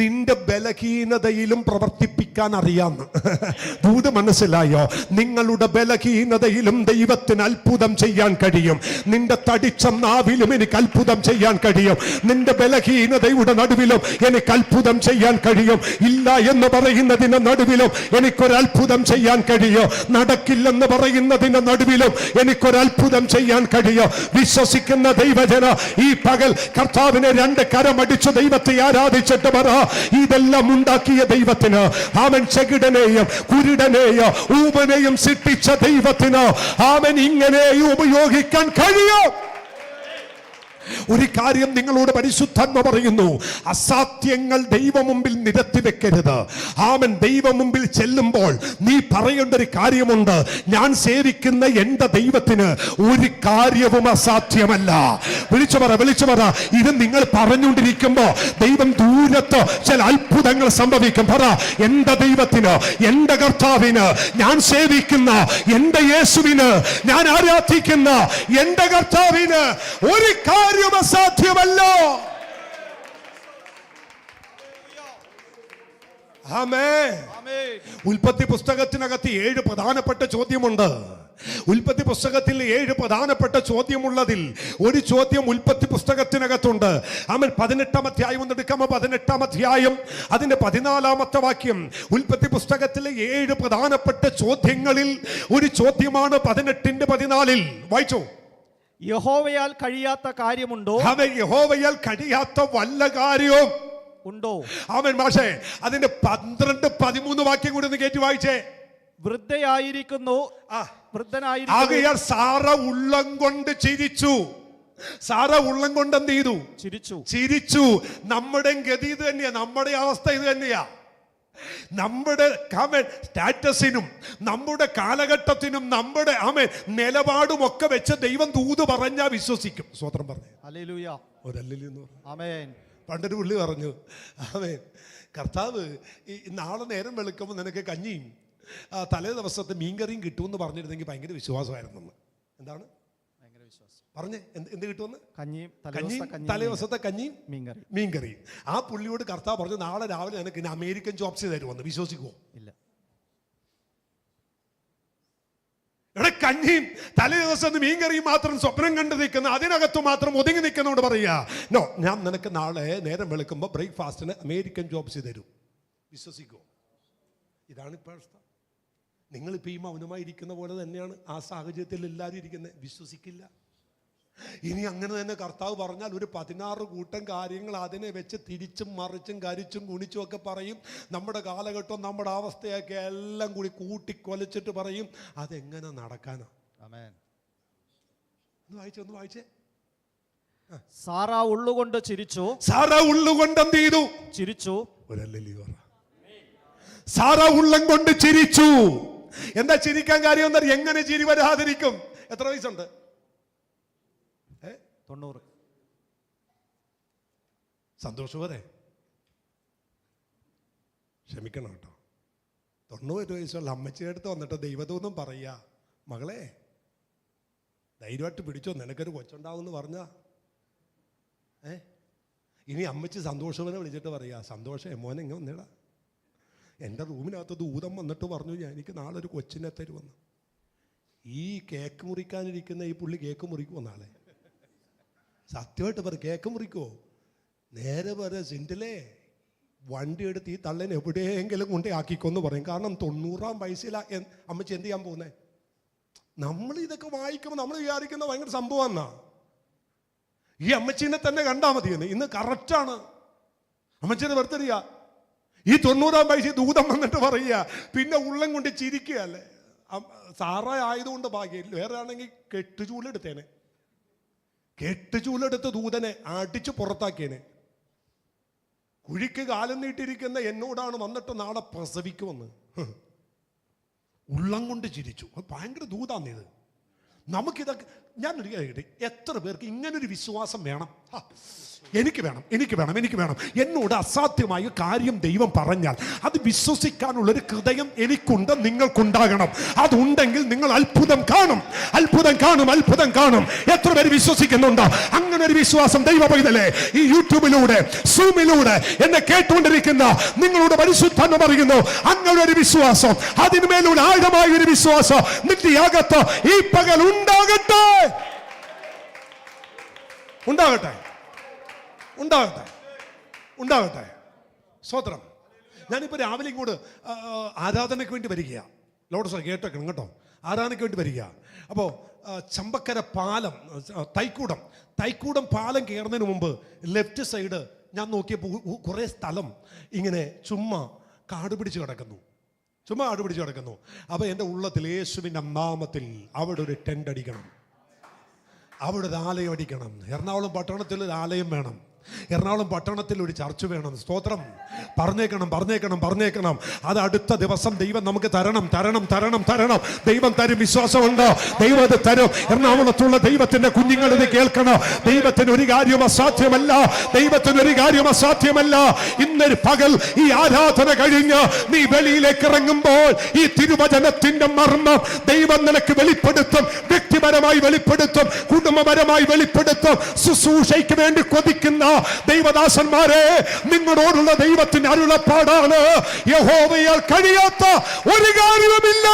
നിന്റെ ബലഹീനതയിലും പ്രവർത്തിപ്പിക്കാൻ അറിയാമെന്ന് ദൂത് മനസ്സിലായോ? നിങ്ങളുടെ ബലഹീനതയിലും ദൈവത്തിന് അത്ഭുതം ചെയ്യാൻ കഴിയും. നിന്റെ തടിച്ച നാവിലും എനിക്ക് അത്ഭുതം ചെയ്യാൻ കഴിയും. നിന്റെ ബലഹീനതയുടെ നടുവിലും എനിക്ക് അത്ഭുതം ചെയ്യാൻ കഴിയും. ഇല്ല എന്ന് പറയുന്നതിന്റെ നടുവിലും എനിക്കൊരു അത്ഭുതം ചെയ്യാൻ കഴിയും. നടക്കില്ലെന്ന് പറയുന്നതിന്റെ നടുവിലും എനിക്കൊരു അത്ഭുതം ചെയ്യാൻ കഴിയും. വിശ്വസിക്കുന്ന ദൈവജന, ഈ പകൽ കർത്താവിനെ 2 കരമടിച്ച് ദൈവത്തെ ആരാധിച്ചിട്ട് പറ, ഇതെല്ലാം ഉണ്ടാക്കിയ ദൈവത്തിന്, അവൻ ചെകിടനെയും കുരുടനെയും ഊമനെയും സൃഷ്ടിച്ച ദൈവത്തിന് അവൻ ഇങ്ങനെ ഉപയോഗിക്കാൻ കഴിയും. ഒരു കാര്യം നിങ്ങളോട് പരിശുദ്ധാത്മ പറയുന്നു, അസാധ്യങ്ങൾ ദൈവ മുമ്പിൽ നിരത്തി വെക്കരുത്. ആമൻ. ദൈവ മുമ്പിൽ ചെല്ലുമ്പോൾ നീ പറയേണ്ട ഒരു കാര്യമുണ്ട്, ഞാൻ സേവിക്കുന്ന എന്റെ ദൈവത്തിന് ഒരു കാര്യവും അസാധ്യമല്ല. വിളിച്ചു പറ. ഇത് നിങ്ങൾ പറഞ്ഞുകൊണ്ടിരിക്കുമ്പോ ദൈവം ദൂരത്ത് ചില അത്ഭുതങ്ങൾ സംഭവിക്കും. പറ, എന്റെ ദൈവത്തിന്, എന്റെ കർത്താവിന്, ഞാൻ സേവിക്കുന്ന എന്റെ യേശുവിന്, ഞാൻ ആരാധിക്കുന്ന എന്റെ കർത്താവിന് ഒരു അസാധ്യമല്ലോ. ഉൽപ്പത്തി പുസ്തകത്തിനകത്ത് 7 പ്രധാനപ്പെട്ട ചോദ്യമുണ്ട്. ഉൽപ്പത്തി പുസ്തകത്തിൽ 7 പ്രധാനപ്പെട്ട ചോദ്യമുള്ളതിൽ ഒരു ചോദ്യം ഉൽപ്പത്തി പുസ്തകത്തിനകത്തുണ്ട്. അവൻ 18-ാം അധ്യായം എടുക്കുമ്പോൾ 18-ാം അധ്യായം അതിന്റെ 14-ാമത്തെ വാക്യം. ഉൽപ്പത്തി പുസ്തകത്തിലെ 7 പ്രധാനപ്പെട്ട ചോദ്യങ്ങളിൽ ഒരു ചോദ്യമാണ് 18-ന്റെ 14. വായിച്ചോ. യഹോവയാൽ കഴിയാത്ത കാര്യമുണ്ടോ? യഹോവയാൽ കഴിയാത്ത വല്ല കാര്യവും ഉണ്ടോ? ആമേൻ. മാഷേ, അതിന്റെ 12-13 വാക്യം കൂടി ഒന്ന് കയറ്റി വായിച്ചേ. വൃദ്ധനായിരിക്കുന്നു. ആകയാൽ സാറ ഉള്ളം കൊണ്ട് ചിരിച്ചു. സാറ ഉള്ളം കൊണ്ട് എന്ത് ചെയ്തു? ചിരിച്ചു. നമ്മുടെ ഗതി ഇത് തന്നെയാ, നമ്മുടെ അവസ്ഥ ഇത് തന്നെയാ. നമ്മുടെ സ്റ്റാറ്റസിനും നമ്മുടെ കാലഘട്ടത്തിനും നമ്മുടെ നിലപാടും ഒക്കെ വെച്ച് ദൈവം ദൂത് പറഞ്ഞാൽ വിശ്വസിക്കും. സ്വത്രം പറഞ്ഞു. പണ്ടൊരു പുള്ളി പറഞ്ഞു, കർത്താവ് ഈ നാളെ നേരം വെളുക്കുമ്പോൾ നിനക്ക് കഞ്ഞിയും തലേ ദിവസത്തെ മീൻകറിയും കിട്ടുമെന്ന് പറഞ്ഞിരുന്നെങ്കിൽ ഭയങ്കര വിശ്വാസമായിരുന്നു. എന്താണ് ഭയങ്കര വിശ്വാസം? പറഞ്ഞേ, എന്ത് കിട്ടുമെന്ന്? കഞ്ഞിയും തലേദിവസത്തെ കഞ്ഞിയും മീൻകറി. മീൻകറി. ആ പുള്ളിയോട് കർത്താവ് പറഞ്ഞു, നാളെ രാവിലെ നിനക്ക് ഇനി അമേരിക്കൻ ജോബ്സ് തരുമെന്ന്. വിശ്വസിക്കുമോ? ഇല്ല. ഇവിടെ കഞ്ഞിയും തലേ ദിവസം മീൻകറിയും മാത്രം സ്വപ്നം കണ്ടു നിൽക്കുന്ന, അതിനകത്ത് മാത്രം ഒതുങ്ങി നിൽക്കുന്നോട് പറയാ, നോ, ഞാൻ നിനക്ക് നാളെ നേരം വെളുക്കുമ്പോൾ ബ്രേക്ക്ഫാസ്റ്റിന് അമേരിക്കൻ ജോബ്സ് തരും. വിശ്വസിക്കുമോ? ഇതാണ് ഇപ്പോൾ അവസ്ഥ. നിങ്ങളിപ്പോൾ ഈ മൗനമായി ഇരിക്കുന്ന പോലെ തന്നെയാണ് ആ സാഹചര്യത്തിൽ എല്ലാവരും ഇരിക്കുന്നത്. വിശ്വസിക്കില്ല. ഇനി അങ്ങനെ തന്നെ കർത്താവ് പറഞ്ഞാൽ ഒരു 16 കൂട്ടം കാര്യങ്ങൾ അതിനെ വെച്ച് തിരിച്ചും മറിച്ചും കരിച്ചും കുണിച്ചും ഒക്കെ പറയും. നമ്മുടെ കാലഘട്ടം, നമ്മുടെ അവസ്ഥയൊക്കെ എല്ലാം കൂടി കൂട്ടിക്കൊലച്ചിട്ട് പറയും. അതെങ്ങനെ നടക്കാനാ? ആമേൻ. ഒന്ന് വായിച്ചേ. സാറാ ഉള്ളുകൊണ്ട് ചിരിച്ചു. സാറാ ഉള്ളുകൊണ്ട് എന്ത് ചെയ്തു? ചിരിച്ചു. സാറാ ഉള്ളം കൊണ്ട് ചിരിച്ചു. എന്താ ചിരിക്കാൻ കാര്യം? എന്താ? എങ്ങനെ ചിരി വരാതിരിക്കും? എത്ര വയസ്സുണ്ട്? 90. സന്തോഷവരെ ക്ഷമിക്കണം കേട്ടോ. 90 വയസ്സുള്ള അമ്മച്ചിയുടെ അടുത്ത് വന്നിട്ട് ദൈവദൂതം പറയാ, മകളെ ധൈര്യമായിട്ട് പിടിച്ചോ, നിനക്കൊരു കൊച്ചുണ്ടാവുമെന്ന് പറഞ്ഞാ. ഇനി അമ്മച്ചി സന്തോഷവനെ വിളിച്ചിട്ട് പറയാ, സന്തോഷം മോനെ ഇങ്ങനെ വന്നിടാ, എൻ്റെ റൂമിനകത്ത് ദൂതം വന്നിട്ട് പറഞ്ഞു എനിക്ക് നാളെ ഒരു കൊച്ചിനെ തരുമെന്ന്. ഈ കേക്ക് മുറിക്കാനിരിക്കുന്ന ഈ പുള്ളി കേക്ക് മുറിക്കുമോ നാളെ? സത്യമായിട്ട് പറ, കേക്ക് മുറിക്കുമോ? നേരെ പറ, സിൻഡിലേ വണ്ടി എടുത്ത് ഈ തള്ളനെ എവിടെയെങ്കിലും കൊണ്ടേ ആക്കിക്കൊന്ന് പറയും. കാരണം 90-ാം വയസ്സിലാണ് അമ്മച്ചി എന്ത് ചെയ്യാൻ പോകുന്നത്? നമ്മൾ ഇതൊക്കെ വായിക്കുമ്പോൾ നമ്മൾ വിചാരിക്കുന്ന ഭയങ്കര സംഭവമാണെന്നാ. ഈ അമ്മച്ചീനെ തന്നെ കണ്ടാൽ മതിയെന്ന്. ഇന്ന് കറക്റ്റാണ്. അമ്മച്ചീനെ വെറുതെറിയ. ഈ 90-ാം വയസ്സിൽ ദൂതം വന്നിട്ട് പറയുക, പിന്നെ ഉള്ളം കൊണ്ട് ചിരിക്കുകയല്ലേ. സാറ ആയതുകൊണ്ട് ഭാഗ്യം. വേറെ ആണെങ്കിൽ കെട്ടുചൂലെടുത്തേനെ. കെട്ടുചൂലെടുത്ത് ദൂതനെ അടിച്ച് പുറത്താക്കിയേനെ. കുഴിക്ക് കാലം നീട്ടിയിരിക്കുന്ന എന്നോടാണ് വന്നിട്ട് നാളെ പ്രസവിക്കുമെന്ന്. ഉള്ളം കൊണ്ട് ചിരിച്ചു. അത് ഭയങ്കര ദൂതാന്നിത്. നമുക്കിതൊക്കെ ഞാനൊരു കേട്ടെ, എത്ര പേർക്ക് ഇങ്ങനൊരു വിശ്വാസം വേണം? എനിക്ക് വേണം, എനിക്ക് വേണം, എനിക്ക് വേണം. എന്നോട് അസാധ്യമായ കാര്യം ദൈവം പറഞ്ഞാൽ അത് വിശ്വസിക്കാനുള്ളൊരു ഹൃദയം എനിക്കുണ്ട്, നിങ്ങൾക്കുണ്ടാകണം. അതുണ്ടെങ്കിൽ നിങ്ങൾ അത്ഭുതം കാണും, അത്ഭുതം കാണും, അത്ഭുതം കാണും. എത്ര പേര് വിശ്വസിക്കുന്നുണ്ടോ? അങ്ങനെ ഒരു വിശ്വാസം ദൈവ പൈതലേ, ഈ യൂട്യൂബിലൂടെ സൂമിലൂടെ എന്നെ കേട്ടുകൊണ്ടിരിക്കുന്ന നിങ്ങളോട് പരിശുദ്ധാത്മ പറയുന്നു, അങ്ങനെ ഒരു വിശ്വാസം, അതിനുമേലുള്ള ആഴമായ ഒരു വിശ്വാസം നിന്റെ അകത്ത് ഈ പകൽ ഉണ്ടാകട്ടെ, ഉണ്ടാകട്ടെ, ഉണ്ടാകട്ടെ, ഉണ്ടാകട്ടെ. സ്തോത്രം. ഞാനിപ്പോൾ രാവിലെ ഇങ്ങോട്ട് ആരാധനയ്ക്ക് വേണ്ടി വരികയാണ്. ലോഡ്സ് കേട്ടേക്കണം കേട്ടോ. ആരാധനയ്ക്ക് വേണ്ടി വരിക. അപ്പോൾ ചമ്പക്കര പാലം, തൈക്കൂടം പാലം കയറുന്നതിന് മുമ്പ് ലെഫ്റ്റ് സൈഡ് ഞാൻ നോക്കിയപ്പോൾ കുറേ സ്ഥലം ഇങ്ങനെ ചുമ്മാ കാട് പിടിച്ച് കിടക്കുന്നു. അപ്പോൾ എൻ്റെ ഉള്ളത്തിൽ യേശുവിൻ്റെ നാമത്തിൽ അവിടെ ഒരു ടെൻ്റ് അടിക്കണം, അവിടെ ഒരു ആലയം അടിക്കണം. എറണാകുളം പട്ടണത്തിൽ ഒരു ആലയം വേണം, എറണാകുളം പട്ടണത്തിൽ ഒരു ചർച്ച് വേണം. സ്തോത്രം. പറഞ്ഞേക്കണം. അത് അടുത്ത ദിവസം ദൈവം നമുക്ക് തരണം. ദൈവം തരും. വിശ്വാസമുണ്ടോ? ദൈവം അത് തരും. എറണാകുളത്തുള്ള ദൈവത്തിന്റെ കുഞ്ഞുങ്ങൾ ഇത് കേൾക്കണം. ദൈവത്തിന് ഒരു കാര്യം അസാധ്യമല്ല. ഇന്നൊരു പകൽ ഈ ആരാധന കഴിഞ്ഞ് നീ വെളിയിലേക്ക് ഇറങ്ങുമ്പോൾ ഈ തിരുവചനത്തിന്റെ മർമ്മം ദൈവം നിനക്ക് വെളിപ്പെടുത്തും. വ്യക്തിപരമായി വെളിപ്പെടുത്തും, കുടുംബപരമായി വെളിപ്പെടുത്തും. ശുശ്രൂഷയ്ക്ക് വേണ്ടി കൊതിക്കുന്ന ദൈവദാസന്മാരെ, നിങ്ങളോടുള്ള ദൈവത്തിന്റെ അരുളപ്പാടാണ്, യഹോവയാൽ കഴിയാത്ത ഒരു കാര്യവുമില്ല.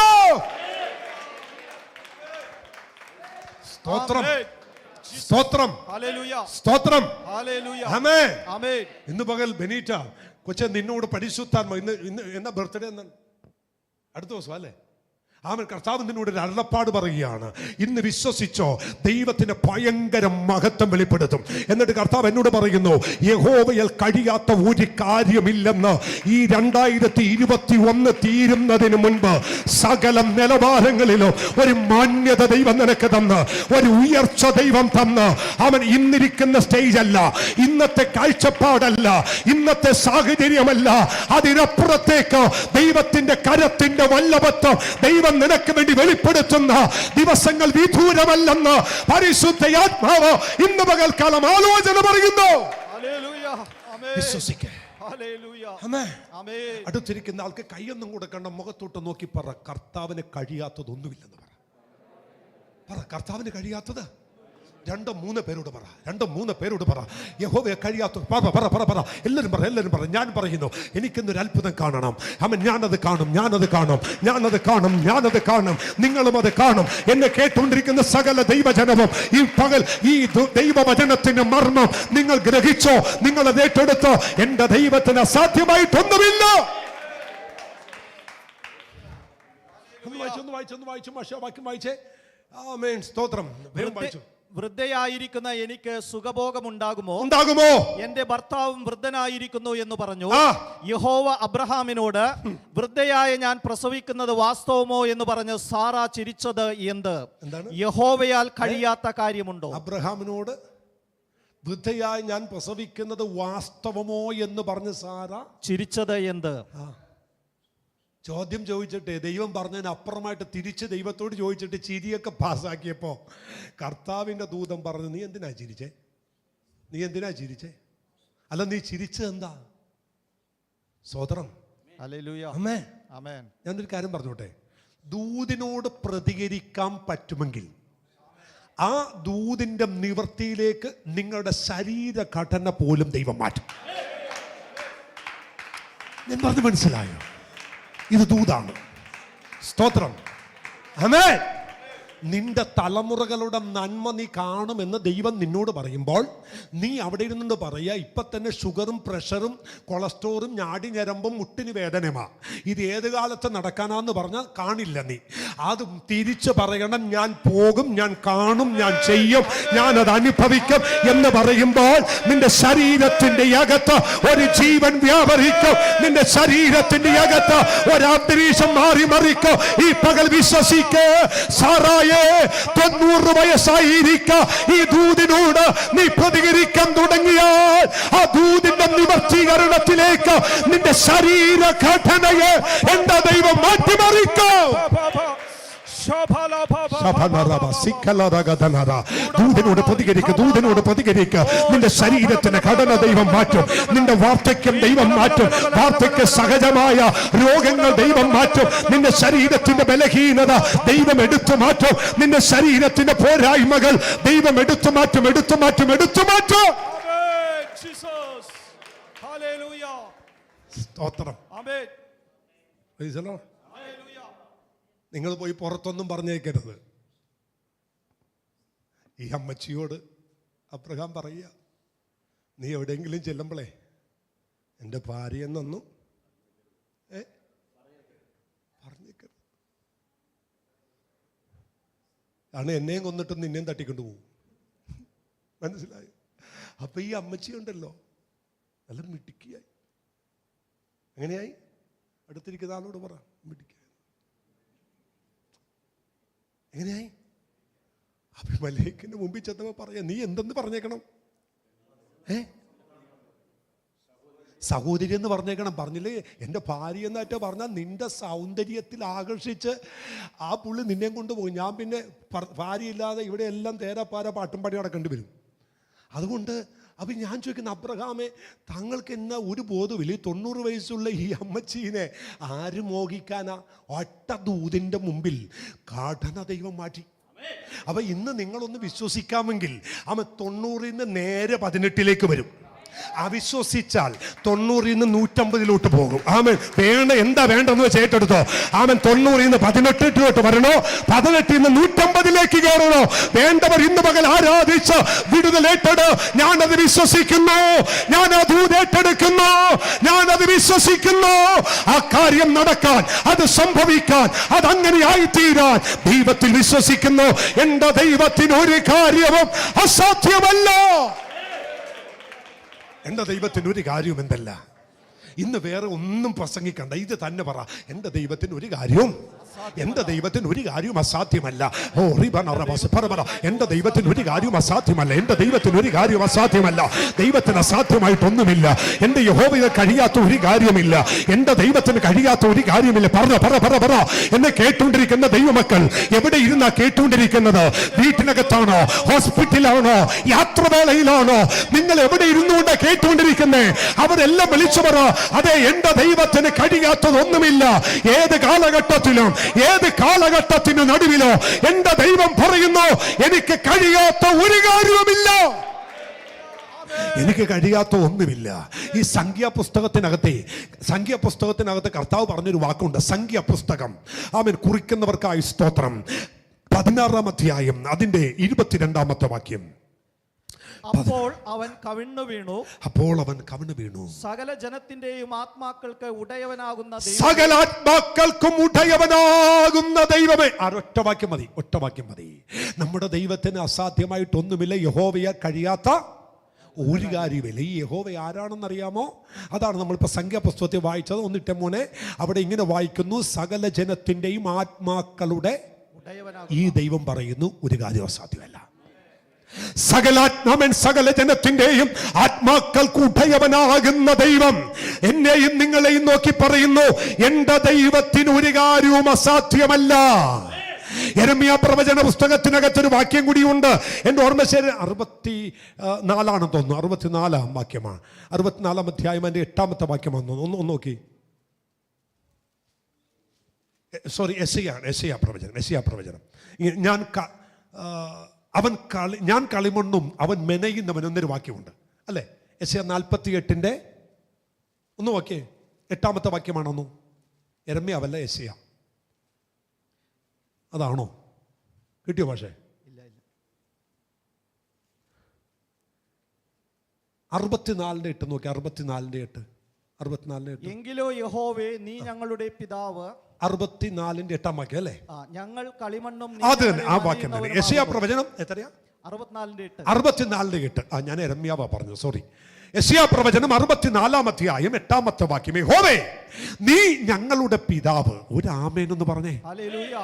സ്തോത്രം. ആമേൻ. ഇന്ന് പകൽ ബെനീറ്റ കൊച്ചൻ നിന്നോട് പരിശുദ്ധാത്മ, ഇന്ന് എന്നാ ബർത്ത്ഡേ എന്നാണ്? അടുത്ത ദിവസം അല്ലേ? ആമേൻ. കർത്താവ് നിന്നോട് ഒരു അരുളപ്പാട് പറയുകയാണ്. ഇന്ന് വിശ്വസിച്ചോ, ദൈവത്തിന് ഭയങ്കര മഹത്വം വെളിപ്പെടുത്തും. എന്നിട്ട് കർത്താവ് എന്നോട് പറയുന്നു, യഹോവയാൽ കഴിയാത്ത ഒരു കാര്യമില്ലെന്ന്. ഈ 2021 തീരുന്നതിന് മുൻപ് സകല നിലവാരങ്ങളിലും ഒരു മാന്യത ദൈവം നിനക്ക് തന്ന്, ഒരു ഉയർച്ച ദൈവം തന്ന്, അവൻ ഇന്നിരിക്കുന്ന സ്റ്റേജ് അല്ല, ഇന്നത്തെ കാഴ്ചപ്പാടല്ല, ഇന്നത്തെ സാഹചര്യമല്ല, അതിനപ്പുറത്തേക്ക് ദൈവത്തിന്റെ കരത്തിന്റെ വല്ലഭത്വം ദൈവം നിനക്ക് വേണ്ടി വെളിപ്പെടുത്തുന്ന ദിവസങ്ങൾ വിദൂരമല്ലെന്ന് പരിശുദ്ധാത്മാവ് ഇന്ന് പകൽക്കാലം ആലോചന പറയുന്നു. അടുത്തിരിക്കുന്ന ആൾക്ക് കൈയൊന്നും കൊടുക്കണ്ട, മുഖത്തോട്ട് നോക്കി പറ, കർത്താവിന് കഴിയാത്തതൊന്നുമില്ലെന്ന് പറ. കർത്താവിന് കഴിയാത്തത് രണ്ടോ മൂന്ന് പേരോട് പറ യഹോവയെ കഴിയാത്ത പറ എല്ലാവരും പറ ഞാൻ പറയുന്നു എനിക്കിന്നൊരു അത്ഭുതം കാണണം. ആമേൻ. ഞാനത് കാണും. നിങ്ങളും അത് കാണും. എന്നെ കേട്ടുകൊണ്ടിരിക്കുന്ന സകല ദൈവജനവും ഈ പകൽ ഈ ദൈവവചനത്തിന്റെ മർമ്മം നിങ്ങൾ ഗ്രഹിച്ചോ? നിങ്ങൾ അത് ഏറ്റെടുത്തോ? എന്റെ ദൈവത്തിന് അസാധ്യമായിട്ടൊന്നുമില്ല. വായിച്ചേ. ആമേൻ. സ്തോത്രം. വൃദ്ധയായിരിക്കുന്ന എനിക്ക് സുഖഭോഗമുണ്ടാകുമോ? എന്റെ ഭർത്താവും വൃദ്ധനായിരിക്കുന്നു എന്ന് പറഞ്ഞു. യഹോവ അബ്രഹാമിനോട്, വൃദ്ധയായ ഞാൻ പ്രസവിക്കുന്നത് വാസ്തവമോ എന്ന് പറഞ്ഞ് സാറ ചിരിച്ചത് എന്ത്? യഹോവയാൽ കഴിയാത്ത കാര്യമുണ്ടോ? അബ്രഹാമിനോട് വൃദ്ധയായി ഞാൻ പ്രസവിക്കുന്നത് വാസ്തവമോ എന്ന് പറഞ്ഞ് സാറ ചിരിച്ചത് എന്ത്? ചോദ്യം ചോദിച്ചിട്ട് ദൈവം പറഞ്ഞതിന് അപ്പുറമായിട്ട് തിരിച്ച് ദൈവത്തോട് ചോദിച്ചിട്ട് ചിരിയൊക്കെ പാസ്സാക്കിയപ്പോൾ കർത്താവിൻ്റെ ദൂതൻ പറഞ്ഞു, നീ എന്തിനാ ചിരിച്ചേ? അല്ല, നീ ചിരിച്ചത് എന്താ? സ്വതന്ത്രം. ഞാനൊരു കാര്യം പറഞ്ഞോട്ടെ. ദൂതിനോട് പ്രതികരിക്കാൻ പറ്റുമെങ്കിൽ ആ ദൂതിൻ്റെ നിവൃത്തിയിലേക്ക് നിങ്ങളുടെ ശരീരഘടന പോലും ദൈവം മാറ്റും. ഞാൻ പറഞ്ഞു മനസ്സിലായോ? ഇത് ദൂതാണ്. സ്തോത്രം. ആമേൻ. നിന്റെ തലമുറകളുടെ നന്മ നീ കാണുമെന്ന് ദൈവം നിന്നോട് പറയുമ്പോൾ നീ അവിടെ ഇരുന്നുകൊണ്ട് പറയുക, ഇപ്പം തന്നെ ഷുഗറും പ്രഷറും കൊളസ്ട്രോളും ഞാടിഞരമ്പും മുട്ടിന് വേദനയുമാ, ഇത് ഏത് കാലത്ത് നടക്കാനാന്ന് പറഞ്ഞാൽ കാണില്ല. നീ അത് തിരിച്ച് പറയണം, ഞാൻ പോകും, ഞാൻ കാണും, ഞാൻ ചെയ്യും, ഞാനത് അനുഭവിക്കും എന്ന് പറയുമ്പോൾ നിന്റെ ശരീരത്തിന്റെ അകത്ത് ഒരു ജീവൻ വ്യാപരിക്കും. നിന്റെ ശരീരത്തിന്റെ അകത്ത് ഒരു അന്തരീക്ഷം മാറി മറിക്കും. ഈ പകൽ വിശ്വസിക്ക്. സാറായ 90 വയസ്സായിരിക്ക ഈ ദൂതിനോട് നീ പ്രതികരിക്കാൻ തുടങ്ങിയാൽ ആ ദൂതിന്റെ നിവർത്തീകരണത്തിലേക്ക് നിന്റെ ശരീരഘടനയെ എന്റെ ദൈവം മാറ്റിമറിക്കും. ദൂതനോട് പ്രതികരിക്കുക. നിന്റെ ശരീരത്തിന്റെ ഘടന ദൈവം മാറ്റും. നിന്റെ വാർദ്ധക്യം ദൈവം മാറ്റും. വാർദ്ധക്യ സഹജമായ രോഗങ്ങൾ ദൈവം മാറ്റും. നിന്റെ ശരീരത്തിന്റെ ബലഹീനത ദൈവം എടുത്തു മാറ്റും. നിന്റെ ശരീരത്തിന്റെ പോരായ്മകൾ ദൈവം എടുത്തു മാറ്റും. സ്തോത്രം. നിങ്ങൾ പോയി പുറത്തൊന്നും പറഞ്ഞേക്കരുത്. ഈ അമ്മച്ചിയോട് അബ്രഹാം പറയുക, നീ എവിടെയെങ്കിലും ചെല്ലുമ്പോളേ എൻ്റെ ഭാര്യയെന്നൊന്നും പറഞ്ഞേക്കരുത്. ആണ് എന്നെയും കൊന്നിട്ടും നിന്നെയും തട്ടിക്കൊണ്ട് പോകും. മനസ്സിലായോ? അപ്പൊ ഈ അമ്മച്ചി ഉണ്ടല്ലോ നല്ല മിടുക്കിയായി. എങ്ങനെയായി? അടുത്തിരിക്കുന്ന ആളോട് പറ, മിടുക്കി എങ്ങനെയായി? അഭിമലേഖിന്റെ മുമ്പിൽ ചെന്നപ്പോ പറയാ, നീ എന്തെന്ന് പറഞ്ഞേക്കണം? സഹോദരി എന്ന് പറഞ്ഞേക്കണം. പറഞ്ഞില്ലേ എൻ്റെ ഭാര്യ എന്നായിട്ട് പറഞ്ഞാൽ നിന്റെ സൗന്ദര്യത്തിൽ ആകർഷിച്ച് ആ പുള്ളി നിന്നെയും കൊണ്ടുപോകും. ഞാൻ പിന്നെ ഭാര്യയില്ലാതെ ഇവിടെ എല്ലാം തേരാപ്പാര പാട്ടും പാടി നടക്കേണ്ടി വരും. അതുകൊണ്ട് അപ്പം ഞാൻ ചോദിക്കുന്ന, അബ്രഹാമേ, താങ്കൾക്ക് എന്നാ ഒരു ബോധമില്ല? 90 വയസ്സുള്ള ഈ അമ്മച്ചീനെ ആര് മോഹിക്കാനാ? ഒറ്റ ദൂതിൻ്റെ മുമ്പിൽ ഘടന ദൈവം മാറ്റി. അപ്പം ഇന്ന് നിങ്ങളൊന്ന് വിശ്വസിക്കാമെങ്കിൽ അവൻ 90 നേരെ 18 വരും. അവിശ്വസിച്ചാൽ 90 150 പോകും. ആമൻ. എന്താ വേണ്ടെന്ന് വെച്ച് ഏറ്റെടുത്തോ. ആമൻ. 90 18 വരണോ? 18 150 കയറണോ? വേണ്ടവർ ഇന്ന് പകൽ ആരാധിച്ച് വിടുതലേറ്റെടു. ഞാനത് വിശ്വസിക്കുന്നു. ഞാനത് ഏറ്റെടുക്കുന്നു. ഞാനത് വിശ്വസിക്കുന്നു. ആ കാര്യം നടക്കാൻ, അത് സംഭവിക്കാൻ, അതങ്ങനെ ആയിത്തീരാൻ ദൈവത്തിൽ വിശ്വസിക്കുന്നു. എന്റെ ദൈവത്തിന് ഒരു കാര്യവും അസാധ്യമല്ല. എന്റെ ദൈവത്തിന് ഒരു കാര്യവും എന്തല്ല. ഇന്ന് വേറെ ഒന്നും പ്രസംഗിക്കണ്ട, ഇത് തന്നെ പറ. എന്റെ ദൈവത്തിന് ഒരു കാര്യവും അസാധ്യമല്ല. ഓ പറ. എന്റെ ദൈവത്തിന് ഒരു കാര്യവും അസാധ്യമല്ല. ദൈവത്തിന് അസാധ്യമായിട്ടൊന്നുമില്ല. എന്റെ യഹോവയെ കഴിയാത്ത ഒരു കാര്യമില്ല. എന്റെ ദൈവത്തിന് കഴിയാത്ത ഒരു കാര്യമില്ല. പറ. എന്നെ കേട്ടുകൊണ്ടിരിക്കുന്ന ദൈവമക്കൾ എവിടെ ഇരുന്നാ കേട്ടുകൊണ്ടിരിക്കുന്നത്? വീട്ടിനകത്താണോ? ഹോസ്പിറ്റലാണോ? യാത്രവേളയിലാണോ? നിങ്ങൾ എവിടെ ഇരുന്നുകൊണ്ട് കേട്ടുകൊണ്ടിരിക്കുന്നേ? അവരെല്ലാം വിളിച്ചു പറ, അതെ, എന്റെ ദൈവത്തിന് കഴിയാത്തതൊന്നുമില്ല. ഏത് കാലഘട്ടത്തിലും ഏത് കാലഘട്ടത്തിന് നടുവിലോ എന്റെ ദൈവം പറയുന്നു, എനിക്ക് കഴിയാത്ത ഒരു കാര്യവുമില്ല. എനിക്ക് കഴിയാത്ത ഒന്നുമില്ല. ഈ സംഖ്യാപുസ്തകത്തിനകത്ത് കർത്താവ് പറഞ്ഞൊരു വാക്കുണ്ട്, സംഖ്യാപുസ്തകം. ആമേൻ. കുറിക്കുന്നവർക്കായി സ്തോത്രം. 16-ാം അധ്യായം അതിന്റെ 22-ാമത്തെ വാക്യം. അപ്പോൾ അവൻ കവിണ്ണു വീണു. സകല ജനത്തിന്റെയും ആത്മാക്കൾക്ക് ഉടയവനാകുന്ന സകല ആത്മാക്കൾക്കും ഉടയവനാകുന്ന ദൈവമേ. ഒറ്റ വാക്യം മതി. നമ്മുടെ ദൈവത്തിന് അസാധ്യമായിട്ടൊന്നുമില്ല. യഹോവയെ കഴിയാത്ത ഒരു കാര്യമില്ല. ഈ യഹോവ ആരാണെന്നറിയാമോ? അതാണ് നമ്മളിപ്പോൾ സംഖ്യാപുസ്തകത്തിൽ വായിച്ചത്. ഒന്നിട്ട മോനെ, അവിടെ ഇങ്ങനെ വായിക്കുന്നു, സകല ജനത്തിൻ്റെയും ആത്മാക്കളുടെ. ഈ ദൈവം പറയുന്നു ഒരു കാര്യം അസാധ്യമല്ല. സകല ജനത്തിൻ്റെയും ആത്മാക്കൾക്ക് ഉടയവനാകുന്ന ദൈവം എന്നെയും നിങ്ങളെയും നോക്കി പറയുന്നു, എന്റെ ദൈവത്തിന് ഒരു കാര്യവും അസാധ്യമല്ല. യെരമ്യാ പ്രവചന പുസ്തകത്തിനകത്തൊരു വാക്യം കൂടിയുണ്ട്. എൻ്റെ ഓർമ്മ ശരി 64 തോന്നുന്നു. 64-ാം വാക്യമാണ്. 64-ാം അധ്യായം അതിൻ്റെ 8-ാമത്തെ വാക്യമാണ്. ഒന്ന് നോക്കി. സോറി, യെശയ്യാ പ്രവചനം. ഞാൻ കളിമണ്ണും അവൻ മെനയുന്നവൻ എന്നൊരു വാക്യമുണ്ട് അല്ലേ? യെശയ്യാ 48-ന്റെ ഒന്ന് നോക്കിയേ, 8-ാമത്തെ വാക്യമാണോന്നു. യെരമ്യാവല്ല, യെശയ്യാ. അതാണോ? കിട്ടിയോ പക്ഷേ? 64-ന്റെ 8 നോക്കി. 64-ന്റെ 8. എങ്കിലോ യഹോവേ, നീ ഞങ്ങളുടെ പിതാവ്. 64-ന്റെ 8-ാം വാക്യം അല്ലേ? ഞങ്ങൾ കളിമണ്ണും. അത് ആ വാക്യം തന്നെ. യെശയ്യാ പ്രവചനം എത്രയാ? 64-ന്റെ 8. ഞാൻ യെരമ്യാവാ പറഞ്ഞു, സോറി. യെശയ്യാ പ്രവചനം 64-ാം അധ്യായം 8-ാമത്തെ വാക്യം. യഹോവേ, നീ ഞങ്ങളുടെ പിതാവ്. ഒരു ആമേൻ എന്ന് പറഞ്ഞേ. ഹല്ലേലൂയ.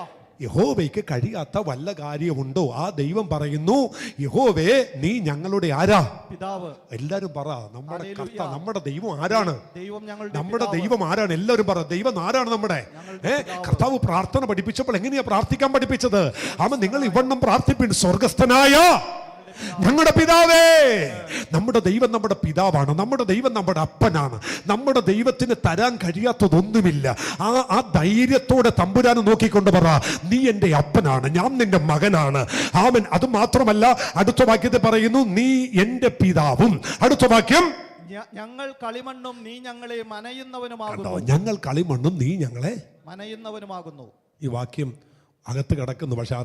യഹോവയ്ക്ക് കഴിയാത്ത വല്ല കാര്യമുണ്ടോ? ആ ദൈവം പറയുന്നു, യഹോവേ, നീ ഞങ്ങളുടെ ആരാ? പിതാവ്. എല്ലാരും പറ, നമ്മുടെ കർത്താവ്, നമ്മുടെ ദൈവം ആരാണ്? നമ്മുടെ പിതാവ്. ദൈവം ആരാണ്? എല്ലാവരും പറ, ദൈവം ആരാണ് നമ്മുടെ? കർത്താവ് പ്രാർത്ഥന പഠിപ്പിച്ചപ്പോൾ എങ്ങനെയാ പ്രാർത്ഥിക്കാൻ പഠിപ്പിച്ചത്? അവൻ നിങ്ങൾ ഇവണ്ണം പ്രാർത്ഥിപ്പിൻ, സ്വർഗസ്ഥനായ ഞങ്ങളുടെ പിതാവേ. നമ്മുടെ ദൈവം നമ്മുടെ പിതാവാണ്. നമ്മുടെ ദൈവം നമ്മുടെ അപ്പനാണ്. നമ്മുടെ ദൈവത്തിന് തരാൻ കഴിയാത്തതൊന്നുമില്ല. ആ ധൈര്യത്തോടെ തമ്പുരാനെ നോക്കിക്കൊണ്ട് പറ, നീ എൻ്റെ അപ്പനാണ്, ഞാൻ നിന്റെ മകനാണ്. ആമൻ. അത് മാത്രമല്ല, അടുത്ത വാക്യത്തിൽ പറയുന്നു, നീ എൻ്റെ പിതാവും. അടുത്ത വാക്യം, ഞങ്ങൾ കളിമണ്ണും നീ ഞങ്ങളെ മനയുന്നവനുമാകുന്നു. ഞങ്ങൾ കളിമണ്ണും നീ ഞങ്ങളെ മനയുന്നവനുമാകുന്നു. ഈ വാക്യം അകത്ത് കിടക്കുന്നു. പക്ഷെ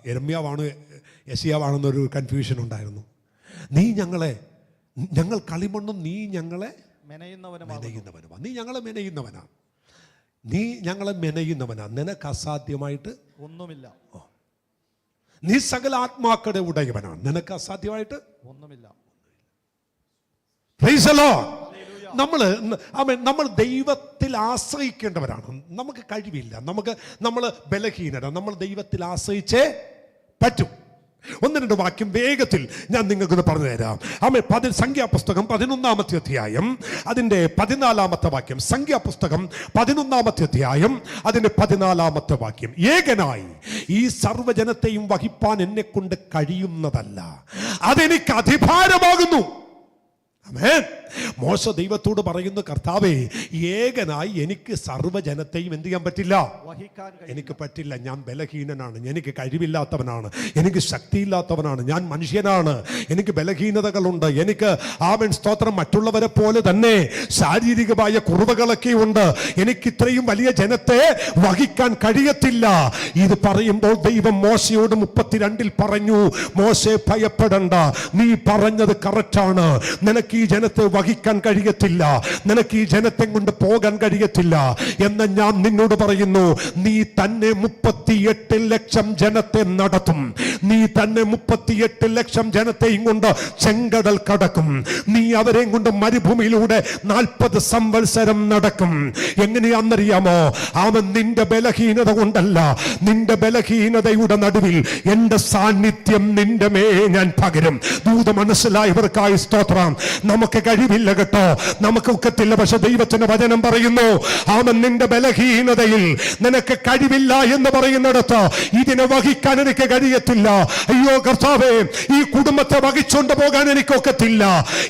യെരമ്യാവാണ് യെശയ്യാവാണെന്നൊരു കൺഫ്യൂഷൻ ഉണ്ടായിരുന്നു. ഞങ്ങൾ കളിമണ്ണും നീ ഞങ്ങളെ മെനയുന്നവനുമാണ്. നീ ഞങ്ങളെ മെനയുന്നവനാണ്. നിനക്ക് അസാധ്യമായിട്ട് ഒന്നുമില്ല. നീ സകല ആത്മാക്കളുടെ ഉടയവനാണ്. നിനക്ക് അസാധ്യമായിട്ട് ഒന്നുമില്ല. Price the Lord. നമ്മൾ ദൈവത്തിൽ ആശ്രയിക്കേണ്ടവരാണ്. നമുക്ക് കഴിവില്ല, നമ്മൾ ബലഹീനരാണ്. നമ്മൾ ദൈവത്തിൽ ആശ്രയിച്ചേ പറ്റും. 1-2 വാക്യം വേഗത്തിൽ ഞാൻ നിങ്ങൾക്കൊന്ന് പറഞ്ഞു തരാം. സംഖ്യാപുസ്തകം 11-ാമത്തെ അധ്യായം അതിൻ്റെ 14-ാമത്തെ വാക്യം. സംഖ്യാപുസ്തകം 11-ാമത്തെ അധ്യായം അതിൻ്റെ 14-ാമത്തെ വാക്യം. ഏകനായി ഈ സർവ്വജനത്തെയും വഹിപ്പാൻ എന്നെ കൊണ്ട് കഴിയുന്നതല്ല, അതെനിക്ക് അധിഭാരമാകുന്നു. ആമേൻ. മോശ ദൈവത്തോട് പറയുന്നു, കർത്താവേ, ഏകനായി എനിക്ക് സർവ്വജനത്തെയും എന്ത് ചെയ്യാൻ പറ്റില്ല, എനിക്ക് പറ്റില്ല. ഞാൻ ബലഹീനനാണ്, എനിക്ക് കഴിവില്ലാത്തവനാണ്, എനിക്ക് ശക്തിയില്ലാത്തവനാണ്, ഞാൻ മനുഷ്യനാണ്, എനിക്ക് ബലഹീനതകളുണ്ട്, എനിക്ക് ആമേൻ സ്തോത്രം മറ്റുള്ളവരെ പോലെ തന്നെ ശാരീരികമായ കുറവുകളൊക്കെ ഉണ്ട്. എനിക്ക് ഇത്രയും വലിയ ജനത്തെ വഹിക്കാൻ കഴിയത്തില്ല. ഇത് പറയുമ്പോൾ ദൈവം മോശയോട് 32-ൽ പറഞ്ഞു, മോശെ ഭയപ്പെടണ്ട, നീ പറഞ്ഞത് കറക്റ്റാണ്. നിനക്ക് ഈ ജനത്തെ വഹിക്കാൻ കഴിയത്തില്ല, നിനക്ക് ഈ ജനത്തെ കൊണ്ട് പോകാൻ കഴിയത്തില്ല എന്ന് ഞാൻ നിന്നോട് പറയുന്നു. നീ തന്നെ 38 ലക്ഷം ജനത്തെ നടത്തും. നീ തന്നെ 38 ലക്ഷം ജനത്തെയും കൊണ്ട് ചെങ്കടൽ കടക്കും. നീ അവരെയും കൊണ്ട് മരുഭൂമിയിലൂടെ 40 സംവത്സരം നടക്കും. എങ്ങനെയാണെന്നറിയാമോ? അവൻ നിന്റെ ബലഹീനത കൊണ്ടല്ല, നിന്റെ ബലഹീനതയുടെ നടുവിൽ എന്റെ സാന്നിധ്യം നിന്റെ മേ ഞാൻ പകരും. ദൂത മനസ്സിലായവർക്കായി സ്തോത്രം. നമുക്ക് കഴിവില്ല, കഴിവില്ല കേട്ടോ, നമുക്കൊക്കത്തില്ല. പക്ഷെ ദൈവത്തിന്റെ വചനം പറയുന്നു, അവൻ നിന്റെ ബലഹീനതയിൽ നിനക്ക് കഴിവില്ല എന്ന് പറയുന്നിടത്ത് ഇതിനെ വഹിക്കാൻ എനിക്ക് കഴിയത്തില്ല. അയ്യോ കർത്താവേ, ഈ കുടുംബത്തെ വഹിച്ചുകൊണ്ട് പോകാൻ എനിക്കൊക്കത്തില്ല,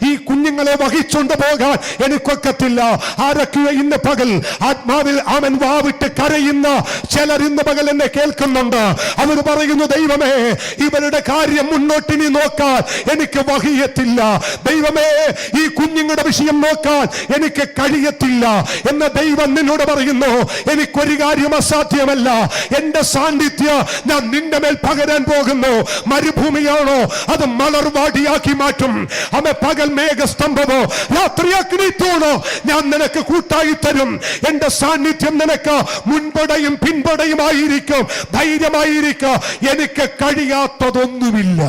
ഈ കുഞ്ഞുങ്ങളെ വഹിച്ചുകൊണ്ട് പോകാൻ എനിക്കൊക്കത്തില്ല. ആരൊക്കെ ഇന്ന് പകൽ ആത്മാവിൽ അവൻ വാവിട്ട് കരയുന്ന ചിലർ ഇന്ന് പകൽ എന്നെ കേൾക്കുന്നുണ്ട്. അവർ പറയുന്നു, ദൈവമേ, ഇവരുടെ കാര്യം മുന്നോട്ടിനി നോക്കാൻ എനിക്ക് വഹിയത്തില്ല. ദൈവമേ, ഈ കുഞ്ഞുങ്ങളുടെ വിഷയം നോക്കാൻ എനിക്ക് കഴിയത്തില്ല. എന്ന ദൈവം നിന്നോട് പറയുന്നു, എനിക്കൊരു കാര്യം അസാധ്യമല്ല. എന്റെ സാന്നിധ്യം ഞാൻ നിന്റെ മേൽ പകരാൻ പോകുന്നു. മരുഭൂമിയാണോ അത് മലർവാടിയാക്കി മാറ്റും. അവ പകൽ മേഘസ്തംഭമോ രാത്രി അഗ്നിത്തൂണോ ഞാൻ നിനക്ക് കൂട്ടായി തരും. എന്റെ സാന്നിധ്യം നിനക്ക് മുൻപടയും പിൻപടയുമായിരിക്കും. ധൈര്യമായിരിക്കും. എനിക്ക് കഴിയാത്തതൊന്നുമില്ല.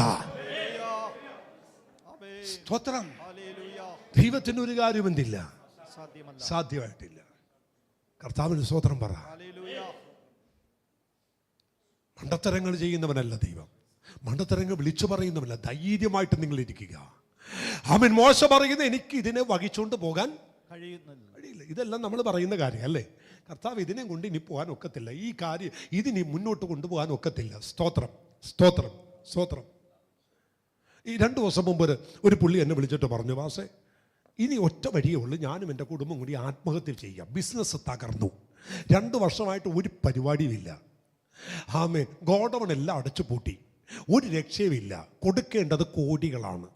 സ്തോത്രം. ദൈവത്തിന് ഒരു കാര്യം എന്തില്ല, സാധ്യമായിട്ടില്ല. കർത്താവിന് സ്തോത്രം പറ. മണ്ടത്തരങ്ങൾ ചെയ്യുന്നവനല്ല ദൈവം, മണ്ടത്തരങ്ങൾ വിളിച്ചു പറയുന്നവനല്ല. ധൈര്യമായിട്ട് നിങ്ങൾ ഇരിക്കുക. അവൻ മോശ പറയുന്നത്, എനിക്ക് ഇതിനെ വഹിച്ചുകൊണ്ട് പോകാൻ കഴിയില്ല. ഇതെല്ലാം നമ്മൾ പറയുന്ന കാര്യം അല്ലേ? കർത്താവ് ഇതിനെ കൊണ്ട് ഇനി പോകാൻ ഒക്കത്തില്ല, ഈ കാര്യം ഇതിനി മുന്നോട്ട് കൊണ്ടുപോകാൻ ഒക്കത്തില്ല. സ്തോത്രം, സ്തോത്രം, സ്തോത്രം. ഈ 2 ദിവസം മുമ്പ് ഒരു പുള്ളി എന്നെ വിളിച്ചിട്ട് പറഞ്ഞു, വാസേ, ഇനി ഒറ്റ വഴിയേ ഉള്ളൂ, ഞാനും എൻ്റെ കുടുംബം കൂടി ആത്മഹത്യ ചെയ്യാം. ബിസിനസ് തകർന്നു, 2 വർഷമായിട്ട് ഒരു പരിപാടിയുമില്ല. ആമേൻ. ഗോഡൗൺ എല്ലാം അടച്ചു പൂട്ടി, ഒരു രക്ഷയുമില്ല. കൊടുക്കേണ്ടത് കോടികളാണ്.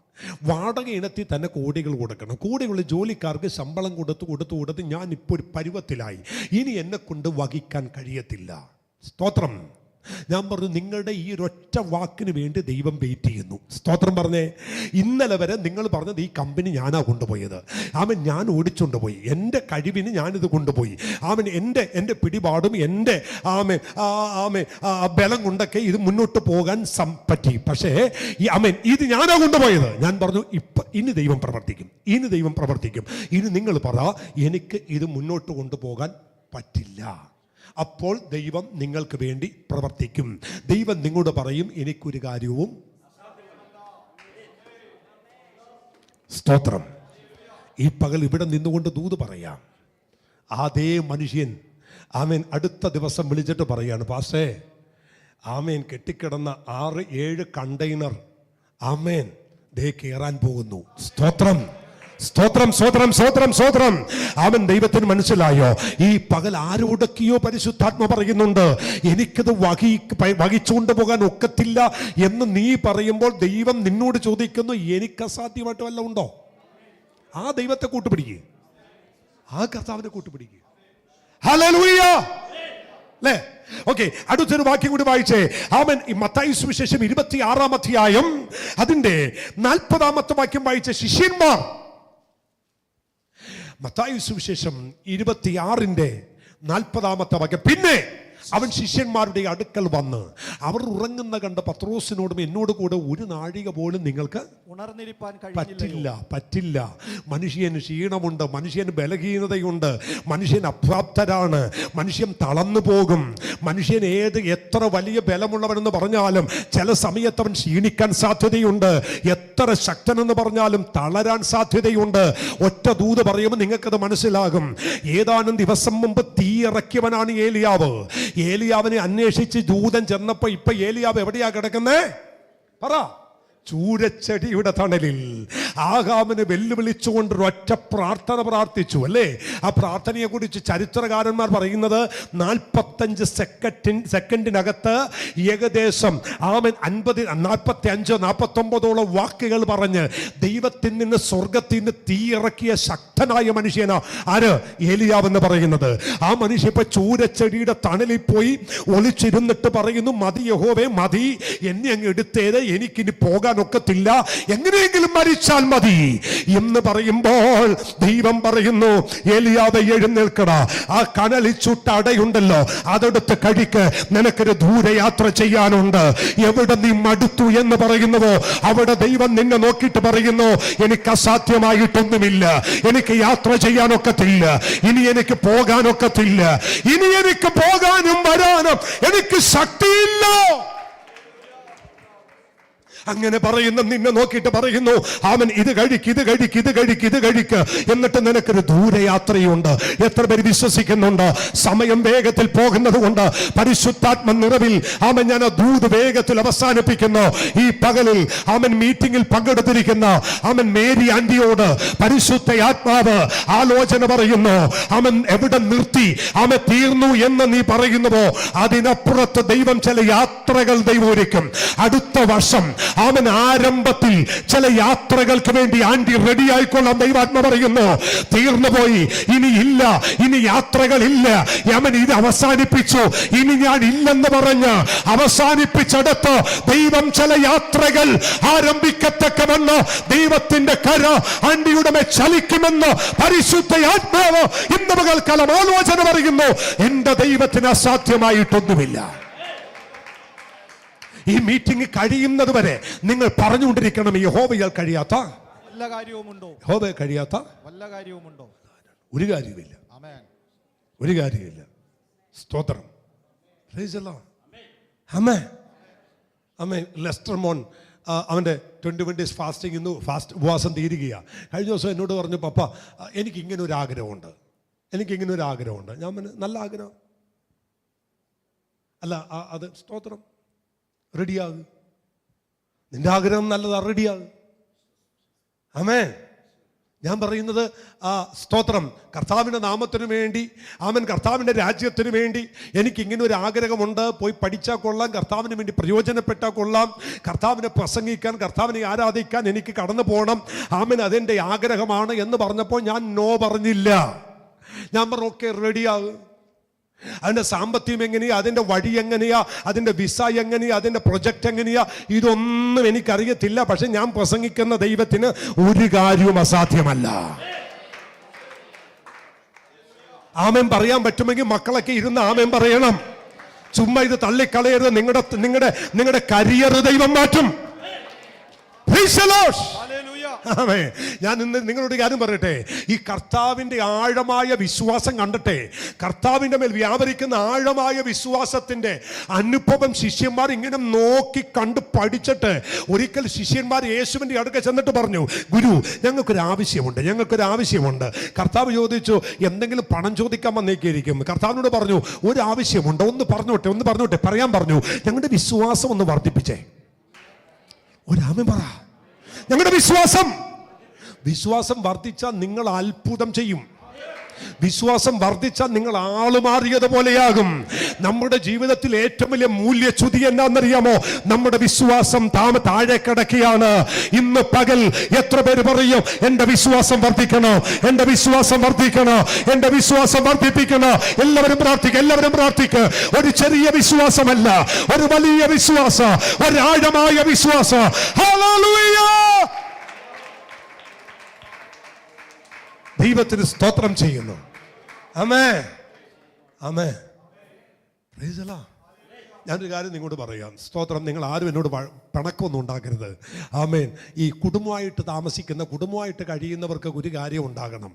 വാടക ഇനത്തിൽ തന്നെ കോടികൾ കൊടുക്കണം. കൂടെയുള്ള ജോലിക്കാർക്ക് ശമ്പളം കൊടുത്ത് ഞാൻ ഇപ്പോൾ ഒരു പരുവത്തിലായി. ഇനി എന്നെ കൊണ്ട് വഹിക്കാൻ കഴിയത്തില്ല. സ്തോത്രം. ഞാൻ പറഞ്ഞു, നിങ്ങളുടെ ഈ ഒരൊറ്റ വാക്കിന് വേണ്ടി ദൈവം വെയിറ്റ് ചെയ്യുന്നു. സ്തോത്രം പറഞ്ഞേ. ഇന്നലെ വരെ നിങ്ങൾ പറഞ്ഞത് ഈ കമ്പനി ഞാനാ കൊണ്ടുപോയത്. അവൻ ഞാൻ ഓടിച്ചുകൊണ്ട് പോയി. എൻ്റെ കഴിവിന് ഞാനിത് കൊണ്ടുപോയി. അവൻ എൻ്റെ പിടിപാടും എൻ്റെ ബലം കൊണ്ടൊക്കെ ഇത് മുന്നോട്ട് പോകാൻ പറ്റി. പക്ഷേ ഇത് ഞാനാ കൊണ്ടുപോയത്. ഞാൻ പറഞ്ഞു, ഇനി ദൈവം പ്രവർത്തിക്കും, ഇനി ദൈവം പ്രവർത്തിക്കും. ഇനി നിങ്ങൾ പറ, എനിക്ക് ഇത് മുന്നോട്ട് കൊണ്ടുപോകാൻ പറ്റില്ല. അപ്പോൾ ദൈവം നിങ്ങൾക്ക് വേണ്ടി പ്രവർത്തിക്കും. ദൈവം നിങ്ങളോട് പറയും, എനിക്കൊരു കാര്യവും. സ്തോത്രം. ഈ പകൽ ഇവിടെ നിന്നുകൊണ്ട് ദൂത് പറയാം. അതേ മനുഷ്യൻ ആമേൻ അടുത്ത ദിവസം വിളിച്ചിട്ട് പറയാണ്, പാസ്റ്റേ, ആമേൻ കെട്ടിക്കിടന്ന 6-7 കണ്ടെയ്നർ ആമേൻ ദേ കയറാൻ പോകുന്നു. സ്തോത്രം, സ്തോത്രം, സ്തോത്രം, സ്തോത്രം, സ്തോത്രം. അവൻ ദൈവത്തിന് മനസ്സിലായോ? ഈ പകൽ ആരോടൊക്കെയോ പരിശുദ്ധാത്മ പറയുന്നുണ്ട്, എനിക്കത് വഹിച്ചുകൊണ്ട് പോകാൻ ഒക്കത്തില്ല എന്ന് നീ പറയുമ്പോൾ ദൈവം നിന്നോട് ചോദിക്കുന്നു, എനിക്ക് അസാധ്യമായിട്ട് വല്ല ഉണ്ടോ? ആ ദൈവത്തെ കൂട്ടുപിടിക്കുക, ആ കർത്താവിനെ കൂട്ടുപിടിക്കുക. ഹല്ലേലൂയ. അല്ലേ? ഓക്കെ, അടുത്തൊരു വാക്യം കൂടി വായിച്ചേ. അവൻ മത്തായി സുവിശേഷം 26-ാം അധ്യായം അതിന്റെ 40-ാമത്തെ വാക്യം വായിച്ച ശിഷ്യന്മാർ. മത്തായി സുവിശേഷം 26-ന്റെ 40-ാമത്തെ വാക്യം. പിന്നെ അവൻ ശിഷ്യന്മാരുടെ അടുക്കൽ വന്ന് അവർ ഉറങ്ങുന്ന കണ്ട പത്രോസിനോടും എന്നോട് കൂടെ ഒരു നാഴിക പോലും നിങ്ങൾക്ക് ഉണർന്നിരിപ്പാൻ പറ്റില്ല. മനുഷ്യന് ക്ഷീണമുണ്ട്, മനുഷ്യന് ബലഹീനതയുണ്ട്, മനുഷ്യൻ അപ്രാപ്തരാണ്, മനുഷ്യൻ തളർന്നു പോകും. മനുഷ്യൻ എത്ര വലിയ ബലമുള്ളവനെന്ന് പറഞ്ഞാലും ചില സമയത്ത് അവൻ ക്ഷീണിക്കാൻ സാധ്യതയുണ്ട്. എത്ര ശക്തനെന്ന് പറഞ്ഞാലും തളരാൻ സാധ്യതയുണ്ട്. ഒറ്റ ദൂത് പറയുമ്പോൾ നിങ്ങൾക്കത് മനസ്സിലാകും. ഏതാനും ദിവസം മുമ്പ് തീ ഇറക്കിയവനാണ് ഏലിയാവ്. ഏലിയാവിനെ അന്വേഷിച്ച് ദൂതൻ ചെന്നപ്പോ ഇപ്പൊ ഏലിയാവ് എവിടെയാ കിടക്കുന്നേ? പറ. ചൂരച്ചെടിയുടെ തണലിൽ ആഹാബിനെ വെല്ലുവിളിച്ചുകൊണ്ട് ഒറ്റ പ്രാർത്ഥന പ്രാർത്ഥിച്ചു അല്ലേ? ആ പ്രാർത്ഥനയെ കുറിച്ച് ചരിത്രകാരന്മാർ പറയുന്നത് 45 സെക്കൻഡിനകത്ത് ഏകദേശം 45-49 വാക്കുകൾ പറഞ്ഞ് ദൈവത്തിൽ നിന്ന് സ്വർഗത്തിൽ നിന്ന് തീയിറക്കിയ ശക്തനായ മനുഷ്യനാ ആര്? ഏലിയാവ് എന്ന് പറയുന്നത്. ആ മനുഷ്യ ഇപ്പൊ ചൂരച്ചെടിയുടെ തണലിൽ പോയി ഒളിച്ചിരുന്നിട്ട് പറയുന്നു, മതി യഹോവേ, മതി, എന്നെ അങ്ങ് എടുത്തേത്, എനിക്കിനി പോകാൻ ഒക്കത്തില്ല, എങ്ങനെയെങ്കിലും മരിച്ചാൽ മതി എന്ന് പറയുമ്പോൾ ദൈവം പറയുന്നു, ഏലിയാവേ എഴുന്നേൽക്കട, ആ കനലിൽ ചുട്ട അടയുണ്ടല്ലോ അതെടുത്ത് കഴിക്ക്, നിനക്കൊരു ദൂരയാത്ര ചെയ്യാനുണ്ട്. എവിടെ നീ മടുത്തു എന്ന് പറയുന്നുവോ അവിടെ ദൈവം നിന്നെ നോക്കിയിട്ട് പറയുന്നു, എനിക്ക് അസാധ്യമായിട്ടൊന്നുമില്ല, എനിക്ക് യാത്ര ചെയ്യാനൊക്കത്തില്ല, ഇനി എനിക്ക് പോകാനൊക്കത്തില്ല, ഇനി എനിക്ക് പോകാനും വരാനും എനിക്ക് ശക്തിയില്ല. അങ്ങനെ പറയുന്ന നിന്നെ നോക്കിയിട്ട് പറയുന്നു, അവൻ ഇത് കഴിക്ക്, ഇത് കഴിക്ക്, ഇത് കഴിക്ക്, ഇത് കഴിക്ക്, എന്നിട്ട് നിനക്കൊരു ദൂരയാത്രയുണ്ട്. എത്ര പേര് വിശ്വസിക്കുന്നുണ്ട്? സമയം വേഗത്തിൽ പോകുന്നത് കൊണ്ട് പരിശുദ്ധാത്മ നിറവിൽ അവൻ ഞാൻ ദൂത് വേഗത്തിൽ അവസാനിപ്പിക്കുന്നു. ഈ പകലിൽ അവൻ മീറ്റിംഗിൽ പങ്കെടുത്തിരിക്കുന്ന അവൻ മേരി ആന്റിയോട് പരിശുദ്ധ ആത്മാവ് ആലോചന പറയുന്നു. അവൻ എവിടെ നിർത്തി അവൻ തീർന്നു എന്ന് നീ പറയുന്നുവോ അതിനപ്പുറത്ത് ദൈവം ചില യാത്രകൾ ദൈവം ഒരുക്കും. അടുത്ത വർഷം അവൻ ആരംഭത്തിൽ ചില യാത്രകൾക്ക് വേണ്ടി ആന്റി റെഡി ആയിക്കൊള്ളാം. ദൈവാത്മ പറയുന്നു, തീർന്നുപോയി, ഇനി ഇല്ല, ഇനി യാത്രകളില്ല, അവൻ ഇത് അവസാനിപ്പിച്ചു, ഇനി ഞാൻ ഇല്ലെന്ന് പറഞ്ഞ് അവസാനിപ്പിച്ചെടുത്ത് ദൈവം ചില യാത്രകൾ ആരംഭിക്കത്തക്കമെന്ന് ദൈവത്തിന്റെ കര ആന്റിയുടെ മേൽ ചലിക്കുമെന്ന് പരിശുദ്ധ ആത്മാവ് ഇന്ന് പകൽക്കാലം ആലോചന പറയുന്നു. എന്റെ ദൈവത്തിന് അസാധ്യമായിട്ടൊന്നുമില്ല. ഈ മീറ്റിംഗ് കഴിയുന്നത് വരെ നിങ്ങൾ പറഞ്ഞുകൊണ്ടിരിക്കണം, യഹോവയാൽ കഴിയാത്ത വല്ല കാര്യവുമുണ്ടോ? യഹോവയാൽ കഴിയാത്ത വല്ല കാര്യവുമുണ്ടോ? ഒരു കാര്യമില്ല, ആമേൻ. ഒരു കാര്യമില്ല. സ്തോത്രം. Price the Lord. Amen. Amen. Leicester മോൻ അവൻ്റെ 21 days ഫാസ്റ്റിംഗ് ഇന്ന് ഉപവാസം തീരുകയാണ്. കഴിഞ്ഞ ദിവസം എന്നോട് പറഞ്ഞു, പപ്പ എനിക്കിങ്ങനെ ഒരു ആഗ്രഹമുണ്ട്, എനിക്കിങ്ങനെ ഒരു ആഗ്രഹമുണ്ട്. ഞാൻ പറഞ്ഞു, നല്ല ആഗ്രഹം അല്ല അത് സ്തോത്രം, റെഡിയാകും. നിന്റെ ആഗ്രഹം നല്ലതാ, റെഡിയാകും. ആമേൻ. ഞാൻ പറയുന്നത് സ്തോത്രം, കർത്താവിൻ്റെ നാമത്തിന് വേണ്ടി, ആമൻ, കർത്താവിൻ്റെ രാജ്യത്തിന് വേണ്ടി എനിക്കിങ്ങനെ ഒരു ആഗ്രഹമുണ്ട്. പോയി പഠിച്ചാൽ കൊള്ളാം, കർത്താവിന് വേണ്ടി പ്രയോജനപ്പെട്ടാൽ കൊള്ളാം, കർത്താവിനെ പ്രസംഗിക്കാൻ, കർത്താവിനെ ആരാധിക്കാൻ എനിക്ക് കടന്നു പോകണം. ആമൻ, അതെൻ്റെ ആഗ്രഹമാണ് എന്ന് പറഞ്ഞപ്പോൾ ഞാൻ നോ പറഞ്ഞില്ല. ഞാൻ പറഞ്ഞു, ഓക്കെ, റെഡിയാകും. അതിൻ്റെ സാമ്പത്തികം എങ്ങനെയാ, അതിൻ്റെ വഴി എങ്ങനെയാ, അതിൻ്റെ വിസ എങ്ങനെയാ, അതിൻ്റെ പ്രൊജക്റ്റ് എങ്ങനെയാ, ഇതൊന്നും എനിക്കറിയത്തില്ല. പക്ഷെ ഞാൻ പ്രസംഗിക്കുന്ന ദൈവത്തിന് ഒരു കാര്യവും അസാധ്യമല്ല. ആമേൻ പറയാൻ പറ്റുമെങ്കിൽ മക്കളൊക്കെ ഇരുന്ന് ആമേൻ പറയണം. ചുമ്മാ ഇത് തള്ളിക്കളയരുത്. നിങ്ങളുടെ കരിയർ ദൈവം മാറ്റും. ഞാൻ ഇന്ന് നിങ്ങളോട് കാര്യം പറയട്ടെ, ഈ കർത്താവിൻ്റെ ആഴമായ വിശ്വാസം കണ്ടിട്ടെ, കർത്താവിൻ്റെ മേൽ വ്യാപരിക്കുന്ന ആഴമായ വിശ്വാസത്തിൻ്റെ അനുഭവം ശിഷ്യന്മാർ ഇങ്ങനെ നോക്കി കണ്ട് പഠിച്ചിട്ട് ഒരിക്കൽ ശിഷ്യന്മാർ യേശുവിൻ്റെ അടുക്ക ചെന്നിട്ട് പറഞ്ഞു, ഗുരു, ഞങ്ങൾക്കൊരു ആവശ്യമുണ്ട്. കർത്താവ് ചോദിച്ചു, എന്തെങ്കിലും പണം ചോദിക്കാൻ വന്നേക്കിരിക്കും. കർത്താവിനോട് പറഞ്ഞു, ഒരു ആവശ്യമുണ്ട്, ഒന്ന് പറഞ്ഞോട്ടെ പറയാൻ പറഞ്ഞു. ഞങ്ങളുടെ വിശ്വാസം ഒന്ന് വർദ്ധിപ്പിച്ചേ. ഒരാമൻ പറ. ഞങ്ങളുടെ വിശ്വാസം വർദ്ധിച്ചാൽ നിങ്ങൾ അത്ഭുതം ചെയ്യും. വിശ്വാസം വർദ്ധിച്ചാൽ നിങ്ങൾ ആളുമാറിയതുപോലെയാകും. നമ്മുടെ ജീവിതത്തിൽ ഏറ്റവും വലിയ മൂല്യച്യുതി എന്താണെന്നറിയാമോ? നമ്മുടെ വിശ്വാസം താഴെ കിടക്കുകയാണ്. ഇന്ന് പകൽ എത്ര പേര് പറയും, എന്റെ വിശ്വാസം വർദ്ധിക്കണം, എന്റെ വിശ്വാസം വർദ്ധിക്കണം, എന്റെ വിശ്വാസം വർദ്ധിപ്പിക്കണം. എല്ലാവരും പ്രാർത്ഥിക്കുക. ഒരു ചെറിയ വിശ്വാസമല്ല, ഒരു വലിയ വിശ്വാസം, ഒരാഴമായ വിശ്വാസം. ഹല്ലേലൂയ. ദൈവത്തിന് സ്തോത്രം ചെയ്യുന്നു. ആമേൻ. ആമേൻ. Praise the Lord. ഞാനൊരു കാര്യം നിങ്ങളോട് പറയാം. സ്തോത്രം. നിങ്ങൾ ആരും എന്നോട് പിണക്കമൊന്നും ഉണ്ടാക്കരുത്. ആമേൻ. ഈ കുടുംബമായിട്ട് താമസിക്കുന്ന, കുടുംബമായിട്ട് കഴിയുന്നവർക്ക് ഒരു കാര്യം ഉണ്ടാകണം.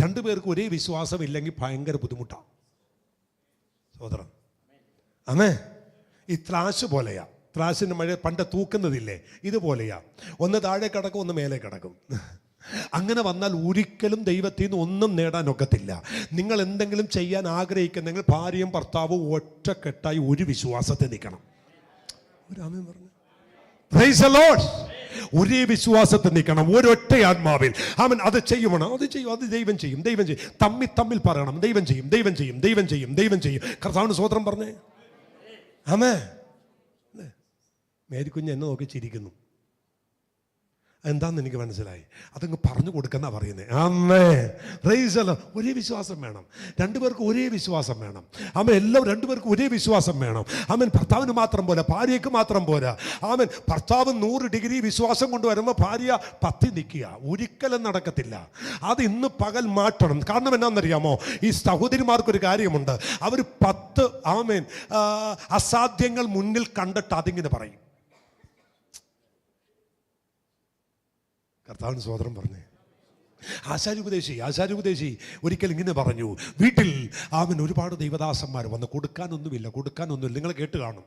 രണ്ടുപേർക്ക് ഒരേ വിശ്വാസം ഇല്ലെങ്കിൽ ഭയങ്കര ബുദ്ധിമുട്ടാണ്. സ്തോത്രം. ആമേൻ. ഈ ത്രാശ് പോലെയാ. ത്രാശിൻ്റെ മഴ പണ്ട് തൂക്കുന്നതില്ലേ, ഇതുപോലെയാ. ഒന്ന് താഴെ കിടക്കും, ഒന്ന് മേലെ കിടക്കും. അങ്ങനെ വന്നാൽ ഒരിക്കലും ദൈവത്തിൽ നിന്ന് ഒന്നും നേടാനൊക്കത്തില്ല. നിങ്ങൾ എന്തെങ്കിലും ചെയ്യാൻ ആഗ്രഹിക്കുന്നെങ്കിൽ ഭാര്യയും ഭർത്താവും ഒറ്റക്കെട്ടായി ഒരു വിശ്വാസത്തിൽ നിൽക്കണം. Price the Lord. ഒരേ വിശ്വാസത്തിൽ നിൽക്കണം, ഒരൊറ്റ ആത്മാവിൽ. അവൻ അത് ചെയ്യുമോ? അത് ചെയ്യും, അത് ദൈവം ചെയ്യും. തമ്മിൽ പറയണം, ദൈവം ചെയ്യും. കർത്താവിന് സ്തോത്രം പറഞ്ഞേ. ആമേൻ. മേരിക്കുഞ്ഞ് എന്നെ നോക്കി ചിരിക്കുന്നു. എന്താന്ന് എനിക്ക് മനസ്സിലായി. അതങ്ങ് പറഞ്ഞു കൊടുക്കുന്ന പറയുന്നത്. ആമേൻ. Praise the Lord. ഒരേ വിശ്വാസം വേണം. രണ്ടുപേർക്ക് ഒരേ വിശ്വാസം വേണം. ആമേൻ. രണ്ടുപേർക്ക് ഒരേ വിശ്വാസം വേണം. ആമേൻ. ഭർത്താവിന് മാത്രം പോരാ, ഭാര്യയ്ക്ക് മാത്രം പോരാ. ആമേൻ. ഭർത്താവ് 100 ഡിഗ്രി വിശ്വാസം കൊണ്ടുവരുമ്പോൾ ഭാര്യ 10 നിൽക്കുക. ഒരിക്കലും നടക്കത്തില്ല. അത് ഇന്ന് പകൽ മാറ്റണം. കാരണം എന്നാണെന്നറിയാമോ? ഈ സഹോദരിമാർക്കൊരു കാര്യമുണ്ട്. അവർ 10 ആമേൻ അസാധ്യങ്ങൾ മുന്നിൽ കണ്ടിട്ട് അതിങ്ങനെ പറയും. കർത്താവിന് സ്തോത്രം പറഞ്ഞേ. ആശാര്യോപദേശി ഒരിക്കൽ ഇങ്ങനെ പറഞ്ഞു, വീട്ടിൽ അവൻ ഒരുപാട് ദൈവദാസന്മാർ വന്ന് കൊടുക്കാനൊന്നുമില്ല. നിങ്ങൾ കേട്ട് കാണും.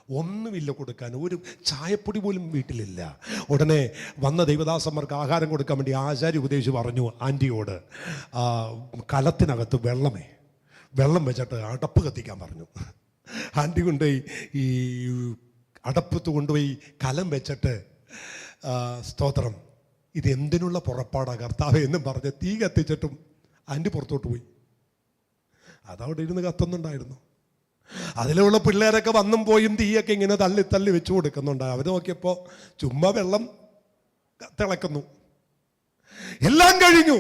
ഒന്നുമില്ല കൊടുക്കാൻ, ഒരു ചായപ്പൊടി പോലും വീട്ടിലില്ല. ഉടനെ വന്ന ദൈവദാസന്മാർക്ക് ആഹാരം കൊടുക്കാൻ വേണ്ടി ആചാര്യ ഉപദേശിച്ച് പറഞ്ഞു ആൻറ്റിയോട്, കലത്തിനകത്ത് വെള്ളം വെച്ചിട്ട് അടപ്പ് കത്തിക്കാൻ പറഞ്ഞു. ആൻറ്റി കൊണ്ടുപോയി ഈ അടപ്പത്ത് കൊണ്ടുപോയി കലം വെച്ചിട്ട്, സ്തോത്രം, ഇത് എന്തിനുള്ള പുറപ്പാടാ കർത്താവേ എന്നും പറഞ്ഞ് തീ കത്തിച്ചിട്ടും ആൻറ്റി പുറത്തോട്ട് പോയി. അതവിടെ ഇരുന്ന് കത്തുന്നുണ്ടായിരുന്നു. അതിലുള്ള പിള്ളേരൊക്കെ വന്നും പോയും തീയൊക്കെ ഇങ്ങനെ തള്ളി വെച്ചു കൊടുക്കുന്നുണ്ട്. അവർ നോക്കിയപ്പോൾ ചുമ്മാ വെള്ളം തിളക്കുന്നു. എല്ലാം കഴിഞ്ഞു.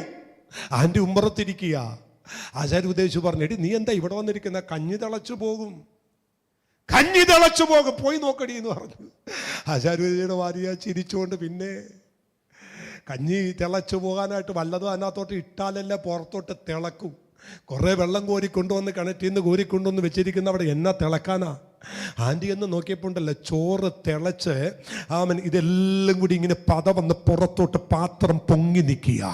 ആൻറ്റി ഉമ്മറത്തിരിക്കുക. ആചാര്യ ഉദ്ദേശിച്ചു പറഞ്ഞിട്ട്, നീ എന്താ ഇവിടെ വന്നിരിക്കുന്ന? കഞ്ഞി തിളച്ചു പോകും, പോയി നോക്കടി എന്ന് പറഞ്ഞു. ആചാര്യയുടെ ഭാര്യ ചിരിച്ചുകൊണ്ട്, പിന്നെ കഞ്ഞി തിളച്ചു പോകാനായിട്ട് വല്ലതും അതിനകത്തോട്ട് ഇട്ടാലല്ലേ പുറത്തോട്ട് തിളക്കും. കുറേ വെള്ളം കോരിക്കൊണ്ടുവന്ന് കിണറ്റിൽ നിന്ന് കോരിക്കൊണ്ടുവന്ന് വെച്ചിരിക്കുന്ന അവിടെ എന്നാ തിളക്കാനാ? ആൻറ്റി എന്ന് നോക്കിയപ്പോൾ ഉണ്ടല്ലോ, ചോറ് തിളച്ച് ഇതെല്ലാം കൂടി ഇങ്ങനെ പത വന്ന് പുറത്തോട്ട് പാത്രം പൊങ്ങി നിൽക്കുക.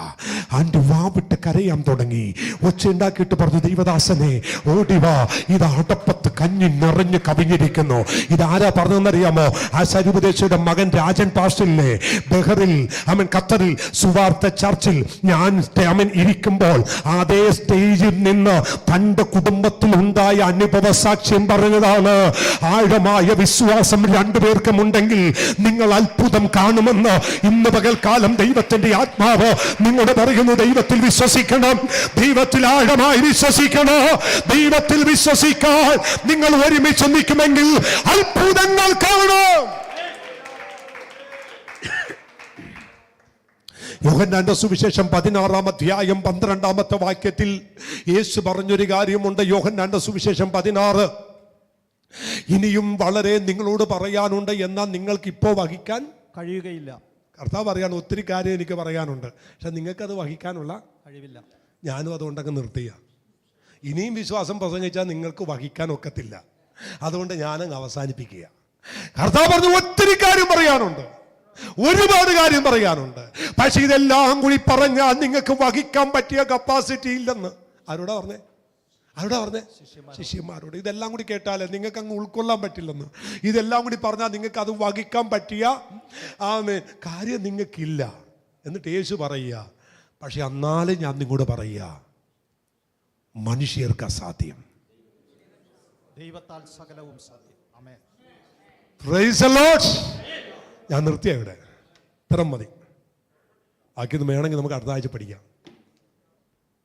ആൻറ്റി വാവിട്ട് കരയാൻ തുടങ്ങി. ഒച്ച ഉണ്ടാക്കിയിട്ട് പറഞ്ഞു, ദൈവദാസനെ ഓടിവാ, ഇത് അടപ്പത്ത് കഞ്ഞി നിറഞ്ഞ് കവിഞ്ഞിരിക്കുന്നു. ഇതാരാ പറഞ്ഞെന്നറിയാമോ? ആചാര്യോപദേശിയുടെ മകൻ രാജൻ പാസ്റ്ററിലെ ബഹറിൽ ഖത്തറിൽ സുവാർത്ത ചർച്ചിൽ ഞാൻ ഇരിക്കുമ്പോൾ അതേ സ്റ്റേജിൽ നിന്ന് തൻ്റെ കുടുംബത്തിൽ ഉണ്ടായ അനുഭവ സാക്ഷ്യം പറഞ്ഞതാണ്. ആഴമായ വിശ്വാസം രണ്ടുപേർക്കും ഉണ്ടെങ്കിൽ നിങ്ങൾ അത്ഭുതം കാണുമെന്ന് ഇന്ന് പകൽക്കാലം ദൈവത്തിന്റെ ആത്മാവ് നിങ്ങളോട് പറയുന്നു. ദൈവത്തിൽ വിശ്വസിക്കണം, ദൈവത്തിൽ ആഴമായി വിശ്വസിക്കണം. ദൈവത്തിൽ വിശ്വസിക്കാൻ നിങ്ങൾ ഒരുമിച്ച് നിൽക്കുമെങ്കിൽ അത്ഭുതങ്ങൾ കാണും. യോഹന്നാന്റെ സുവിശേഷം 16-ാം അധ്യായം 12-ാമത്തെ വാക്യത്തിൽ യേശു പറഞ്ഞൊരു കാര്യമുണ്ട്. യോഹന്നാന്റെ സുവിശേഷം 16, ഇനിയും വളരെ നിങ്ങളോട് പറയാനുണ്ട്, എന്നാൽ നിങ്ങൾക്ക് ഇപ്പോൾ വഹിക്കാൻ കഴിയുകയില്ല. കർത്താവ് പറയാണ്, ഒത്തിരി കാര്യം എനിക്ക് പറയാനുണ്ട്, പക്ഷെ നിങ്ങൾക്കത് വഹിക്കാനുള്ള കഴിവില്ല. ഞാനും അതുകൊണ്ടൊക്കെ നിർത്തിയ. ഇനിയും വിശ്വാസം പ്രസംഗിച്ചാൽ നിങ്ങൾക്ക് വഹിക്കാൻ ഒക്കത്തില്ല, അതുകൊണ്ട് ഞാനങ്ങ് അവസാനിപ്പിക്കുക. കർത്താവ് പറഞ്ഞു, ഒത്തിരി കാര്യം പറയാനുണ്ട്, ഒരുപാട് കാര്യം പറയാനുണ്ട്, പക്ഷെ ഇതെല്ലാം കൂടി പറഞ്ഞാൽ നിങ്ങൾക്ക് വഹിക്കാൻ പറ്റിയ കപ്പാസിറ്റി ഇല്ലെന്ന്. ആരോടാ പറഞ്ഞേ? ശിഷ്യന്മാരോട്. ഇതെല്ലാം കൂടി കേട്ടാലേ നിങ്ങൾക്ക് അങ്ങ് ഉൾക്കൊള്ളാൻ പറ്റില്ലെന്ന്. ഇതെല്ലാം കൂടി പറഞ്ഞാൽ നിങ്ങൾക്ക് അത് വഹിക്കാൻ പറ്റിയ കാര്യം നിങ്ങൾക്കില്ല. എന്നിട്ട് യേശു പറയുക, പക്ഷെ എന്നാലും ഞാൻ നിങ്ങളോട് പറയുക, മനുഷ്യർക്ക് അസാധ്യം, ദൈവത്താൽ സകലവും സാധ്യം. ആമേൻ. Praise the Lord. ഞാൻ നിർത്തിയ ഇവിടെ, ഇത്രയും മതി. ബാക്കിയൊന്നും വേണമെങ്കിൽ നമുക്ക് അടുത്ത ആഴ്ച പഠിക്കാം.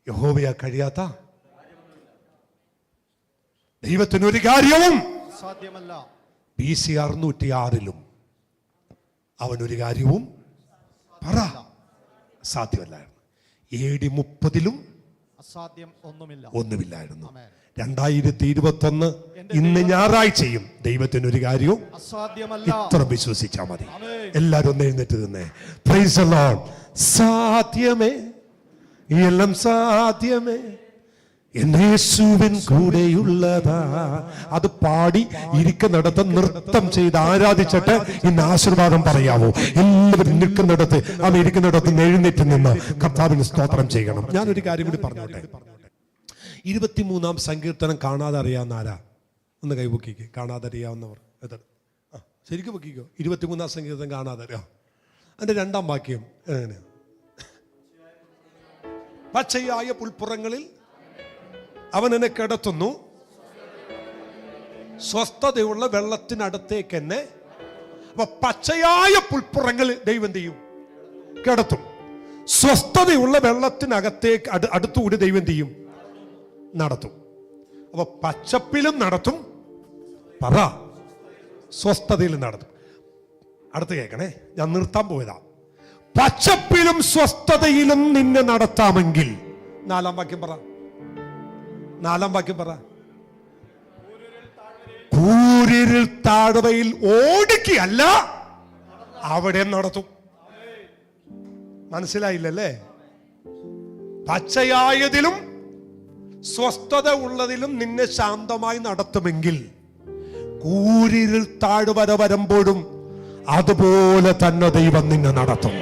യഹോവയാ കഴിയാത്ത ദൈവത്തിനൊരു കാര്യവും സാധ്യമല്ല. BC 606 അവനൊരു കാര്യവും സാധ്യമല്ലായിരുന്നു. AD 30 അസാധ്യം ഒന്നുമില്ലായിരുന്നു. 2021 ഇന്ന് ഞായറാഴ്ചയും ദൈവത്തിനൊരു കാര്യവും അസാധ്യമല്ല. ഇത്ര വിശ്വസിച്ചാൽ മതി. എല്ലാവരും ഒന്ന് എഴുന്നേറ്റ് നിന്നേ. Praise the Lord. സാധ്യമേ, എല്ലാം സാധ്യമേ, യേശുവിൻ കൂടെയുള്ളതാ. അത് പാടി ഇരിക്കുന്നിടത്ത് നൃത്തം ചെയ്ത് ആരാധിച്ചിട്ട് ഇന്ന് ആശീർവാദം പറയാവോ? എല്ലാവരും നിൽക്കുന്നിടത്ത് ഇരിക്കുന്നിടത്ത് എഴുന്നേറ്റ് നിന്ന് കർത്താവിന് സ്തോത്രം ചെയ്യണം. ഞാനൊരു കാര്യം കൂടി പറഞ്ഞോട്ടെ. 23-ാം സങ്കീർത്തനം കാണാതെ അറിയാവുന്ന ആരാ? ഒന്ന് കൈപൊക്കിക്ക്. കാണാതെ അറിയാവുന്നവർ ശരിക്കും പൊക്കിക്കോ. 23-ാം സങ്കീർത്തനം കാണാതെ അറിയാം. അതിന്റെ 2-ാം വാക്യം എങ്ങനെയാ? പച്ചയായ പുൽപ്പുറങ്ങളിൽ അവൻ എന്നെ കിടത്തുന്നു, സ്വസ്ഥതയുള്ള വെള്ളത്തിനടുത്തേക്ക് എന്നെ. അപ്പൊ പച്ചയായ പുൽപ്പുറങ്ങളിൽ ദൈവം ചെയ്യും, കിടത്തും. സ്വസ്ഥതയുള്ള വെള്ളത്തിനകത്തേക്ക് അടുത്തുകൂടി ദൈവം ചെയ്യും, നടത്തും. അപ്പൊ പച്ചപ്പിലും നടത്തും, സ്വസ്ഥതയിലും നടത്തും. അടുത്ത് കേൾക്കണേ, ഞാൻ നിർത്താൻ പോയതാ. പച്ചപ്പിലും സ്വസ്ഥതയിലും നിന്നെ നടത്താമെങ്കിൽ, 4-ാം വാക്യം പറ. കൂരിരുൾ താഴ്വരയിൽ ഓടിക്കല്ല, അവിടെ നടത്തും. മനസ്സിലായില്ലല്ലേ? പച്ചയായതിലും സ്വസ്ഥത ഉള്ളതിലും നിന്നെ ശാന്തമായി നടത്തുമെങ്കിൽ, കൂരിരുൾ താഴ്വര വരുമ്പോഴും അതുപോലെ തന്നെ ദൈവം നിന്നെ നടത്തും.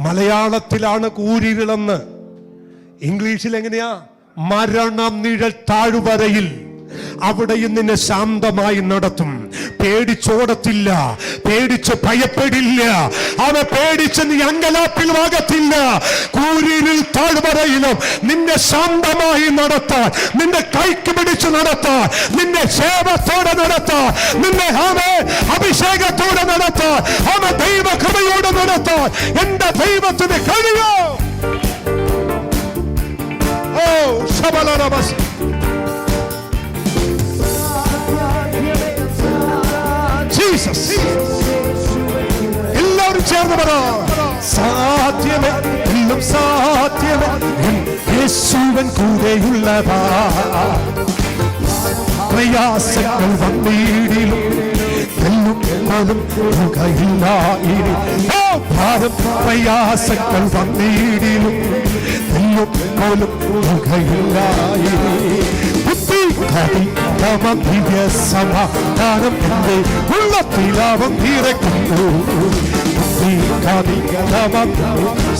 മലയാളത്തിലാണ് കൂരിരുളെന്ന്, ഇംഗ്ലീഷിൽ എങ്ങനെയാ? മരണ നിഴൽ താഴ്വരയിൽ അവിടെയും നിന്നെ ശാന്തമായി നടത്തും. പേടിച്ചോടത്തില്ല, പേടിച്ച് ഭയപ്പെടില്ല. അവനെ പേടിച്ച് നീ അങ്കലാപ്പിലുമാകത്തില്ല. കൂരിരുൾ താഴ്വരയിലും നിന്നെ ശാന്തമായി നടത്താൻ, നിന്നെ കൈക്ക് പിടിച്ച് നടത്താൻ, നിന്നെ സേവത്തോടെ നടത്താൻ, നിന്നെ അഭിഷേകത്തോടെ നടത്താൻ, അവൻ ദൈവ കൃപയോടെ നടത്താൻ എന്റെ ദൈവത്തിന് കഴിയോ? ഓ ശബലരമസ്. ജീസസ്. എല്ലാവരും ചേർന്ന് പറ. സാധ്യമേ, എല്ലാം സാധ്യമേ, യേശുവൻ കൂടെയുള്ളതാ. പ്രയാസങ്ങൾ വന്നിടിലും പോലും തുകയില്ല ഇനി. ഭാരം പ്രയാസങ്ങൾ വന്നിടിലും പോലും തുകയില്ല ഇനി. സമാധാനം എന്റെ ഉള്ളത്തിലാവം നിറയ്ക്കുന്നു.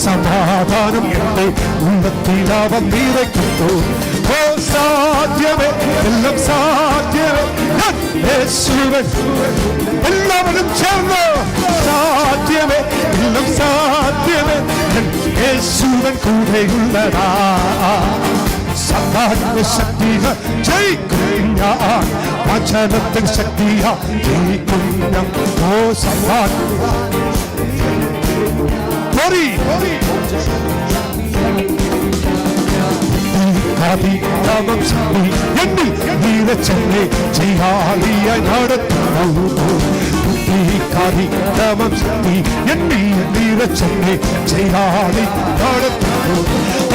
സമാധാനം എന്റെ ഉള്ളത്തിലാവം നിറയ്ക്കുന്നു. ഓ സാധ്യമേ, എല്ലാം സാധ്യമേ, യേശുവൻ. എല്ലാവരും ചേർന്ന് സാധ്യമേ, എല്ലാം സാധ്യമേ, യേശുവൻ കൂടെയുള്ളതാ. സാധാരണ ശക്തിയ ജയിക്കും ഞാൻ, വചനത്തിൻ ശക്തിയ ജയിക്കും ഞാൻ. ഓ സാധാരണ ശക്തി എന്നിൽ നീരച്ചെന്നെ ചെയ്യാളിയായി നടത്തുന്നു. ശക്തി എന്നിൽ നീരച്ചെന്നെ ചെയ്യാളി നടത്തുന്നു.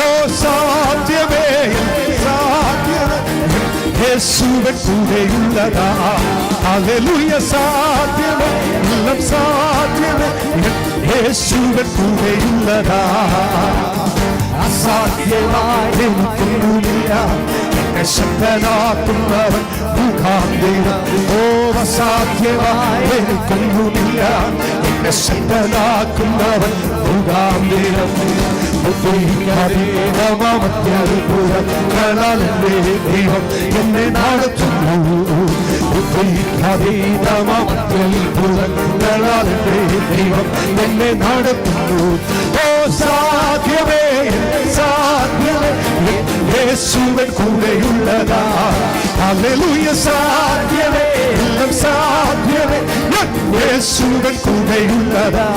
ഓ സാധ്യമേ, സാധ്യമേ, യേശുവൻ കൂടെയുള്ളതാ. ഹല്ലേലൂയ. സാധ്യമേ, എല്ലാം സാധ്യമേ, യേശുവൻ കൂടെയുള്ളതാ. അസാധ്യമായി എനിക്കൊന്നുമില്ല, എന്നെ ശക്തനാക്കുന്നവൻ മുഖാന്തരം. ഓ അസാധ്യമായി എനിക്കൊന്നുമില്ല, എന്നെ ശക്തനാക്കുന്നവൻ മുഖാന്തരം. ദൈവം എന്നെ നടത്തുന്നു. ദൈവം എന്നെ നടത്തുന്നു. ഓ സാധ്യമേ, സാധ്യമേ, യേശുവൻ കൂടെയുള്ളതാ. ഹല്ലേലൂയ. സാധ്യമേ, എല്ലാം സാധ്യമേ, യേശുവൻ കൂടെയുള്ളതാ.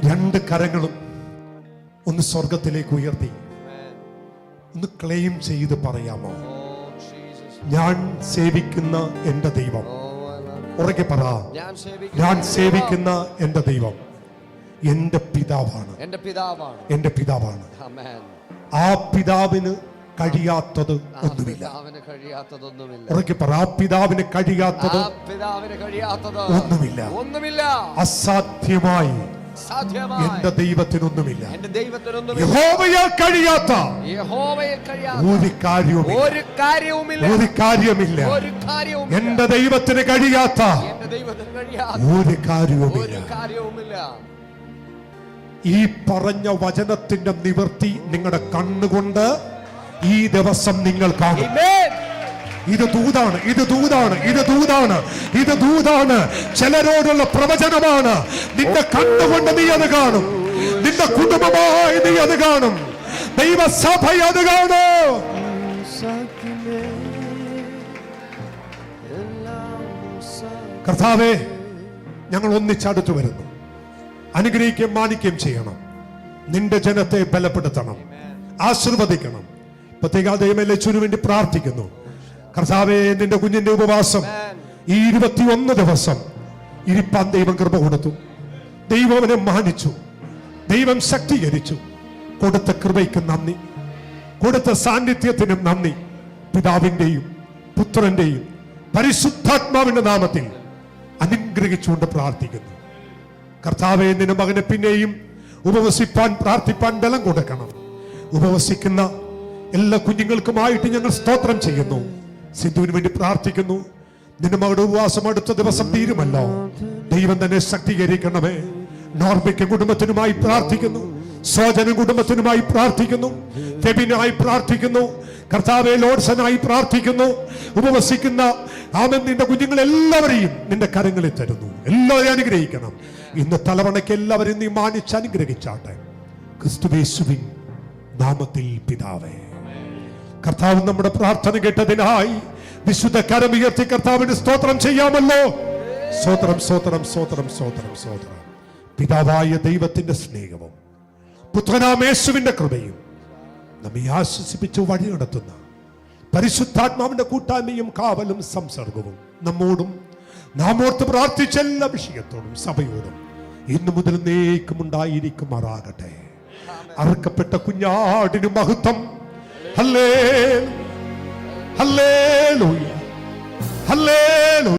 രണ്ട് കരങ്ങളും ഒന്ന് സ്വർഗത്തിലേക്ക് ഉയർത്തി ഒന്ന് ക്ലെയിം ചെയ്ത് പറയാമോ? ഞാൻ സേവിക്കുന്ന എന്റെ ദൈവം. ഉറക്കെ പറ, ഞാൻ സേവിക്കുന്ന എന്റെ ദൈവം എന്റെ പിതാവാണ്. എന്റെ പിതാവാണ്. ആ പിതാവിന് കഴിയാത്തത് ഒന്നുമില്ല. ഉറക്കെ പറ, ആ പിതാവിന് കഴിയാത്തത് ഒന്നുമില്ല. അസാധ്യമായി എന്റെ ദൈവത്തിനൊന്നുമില്ല. യഹോവയാൽ കഴിയാത്ത ഒരു കാര്യവുമില്ല. എന്റെ ദൈവത്തിന് കഴിയാത്ത ഒരു കാര്യവുമില്ല. ഈ പറഞ്ഞ വചനത്തിന്റെ നിവൃത്തി നിങ്ങളുടെ കണ്ണുകൊണ്ട് ഈ ദിവസം നിങ്ങൾ കാണും. ഇത് ദൂതാണ്, ഇത് ദൂതാണ്, ഇത് ദൂതാണ്, ഇത് ദൂതാണ്. ചിലരോടുള്ള പ്രവചനമാണ്. നിന്റെ കണ്ണുകൊണ്ട് നീ അത് കാണും. നിന്റെ കുടുംബമായി നീ അത് കാണും. ദൈവസഭ അത് കാണും. കർത്താവേ, ഞങ്ങൾ ഒന്നിച്ചടുത്തു വരുന്നു. അനുഗ്രഹിക്കുകയും മാനിക്കുകയും ചെയ്യണം. നിന്റെ ജനത്തെ ബലപ്പെടുത്തണം, ആശീർവദിക്കണം. പ്രത്യേക ദൈവമേലു വേണ്ടി പ്രാർത്ഥിക്കുന്നു. കർത്താവേ, നിന്റെ കുഞ്ഞിന്റെ ഉപവാസം ഈ 21 ദിവസം ഇരിപ്പാൻ ദൈവം കൃപ കൊടുത്തു. ദൈവം അവനെ മാനിച്ചു, ദൈവം ശക്തീകരിച്ചു. കൊടുത്ത കൃപയ്ക്ക് നന്ദി, കൊടുത്ത സാന്നിധ്യത്തിനും നന്ദി. പിതാവിന്റെയും പുത്രന്റെയും പരിശുദ്ധാത്മാവിന്റെ നാമത്തിൽ അനുഗ്രഹിച്ചുകൊണ്ട് പ്രാർത്ഥിക്കുന്നു. കർത്താവേ, നിന്റെ മകനെ പിന്നെയും ഉപവസിപ്പാൻ പ്രാർത്ഥിപ്പാൻ ബലം കൊടുക്കണം. ഉപവസിക്കുന്ന എല്ലാ കുഞ്ഞുങ്ങൾക്കുമായിട്ട് ഞങ്ങൾ സ്തോത്രം ചെയ്യുന്നു. സിന്ധുവിന് വേണ്ടി പ്രാർത്ഥിക്കുന്നു. നിന്റെ മകളുടെ ഉപവാസം അടുത്ത ദിവസം തീരുമല്ലോ. ദൈവം തന്നെ ശക്തീകരിക്കണമേ. നോർബയ്ക്ക് കുടുംബത്തിനുമായി പ്രാർത്ഥിക്കുന്നു. സോജന കുടുംബത്തിനുമായി പ്രാർത്ഥിക്കുന്നു. ഫെബിനായി പ്രാർത്ഥിക്കുന്നു. കർത്താവേ, ലോഡ്സനായി പ്രാർത്ഥിക്കുന്നു. ഉപവസിക്കുന്ന ആമൻ നിന്റെ കുഞ്ഞുങ്ങളെല്ലാവരെയും നിന്റെ കരങ്ങളിൽ തരുന്നു. എല്ലാവരെയും അനുഗ്രഹിക്കണം. ഇന്ന് തലമുറയ്ക്ക് എല്ലാവരെയും നീ മാനിച്ച് അനുഗ്രഹിച്ചാട്ടെ. ക്രിസ്തുയേശുവിൻ നാമത്തിൽ പിതാവേ. കർത്താവ് നമ്മുടെ പ്രാർത്ഥന കേട്ടതിനായി വിശുദ്ധ കരമുയർത്തി കർത്താവിന് സ്തോത്രം ചെയ്യാമല്ലോ. സ്തോത്രം, സ്തോത്രം, സ്തോത്രം, സ്തോത്രം, സ്തോത്രം. പിതാവായ ദൈവത്തിന്റെ സ്നേഹവും പുത്രനാം യേശുവിന്റെ കൃപയും നമ്മെ ആശ്വസിപ്പിച്ച് വഴി നടത്തുന്ന പരിശുദ്ധാത്മാവിന്റെ കൂട്ടായ്മയും കാവലും സംസർഗവും നമ്മോടും നാം ഓർത്ത് പ്രാർത്ഥിച്ച എല്ലാ വിഷയത്തോടും സഭയോടും ഇന്നു മുതൽ എന്നേക്കും ഉണ്ടായിരിക്കുമാറാകട്ടെ. അറുക്കപ്പെട്ട കുഞ്ഞാടിന് മഹത്വം. Hallelujah, hallelujah, hallelujah.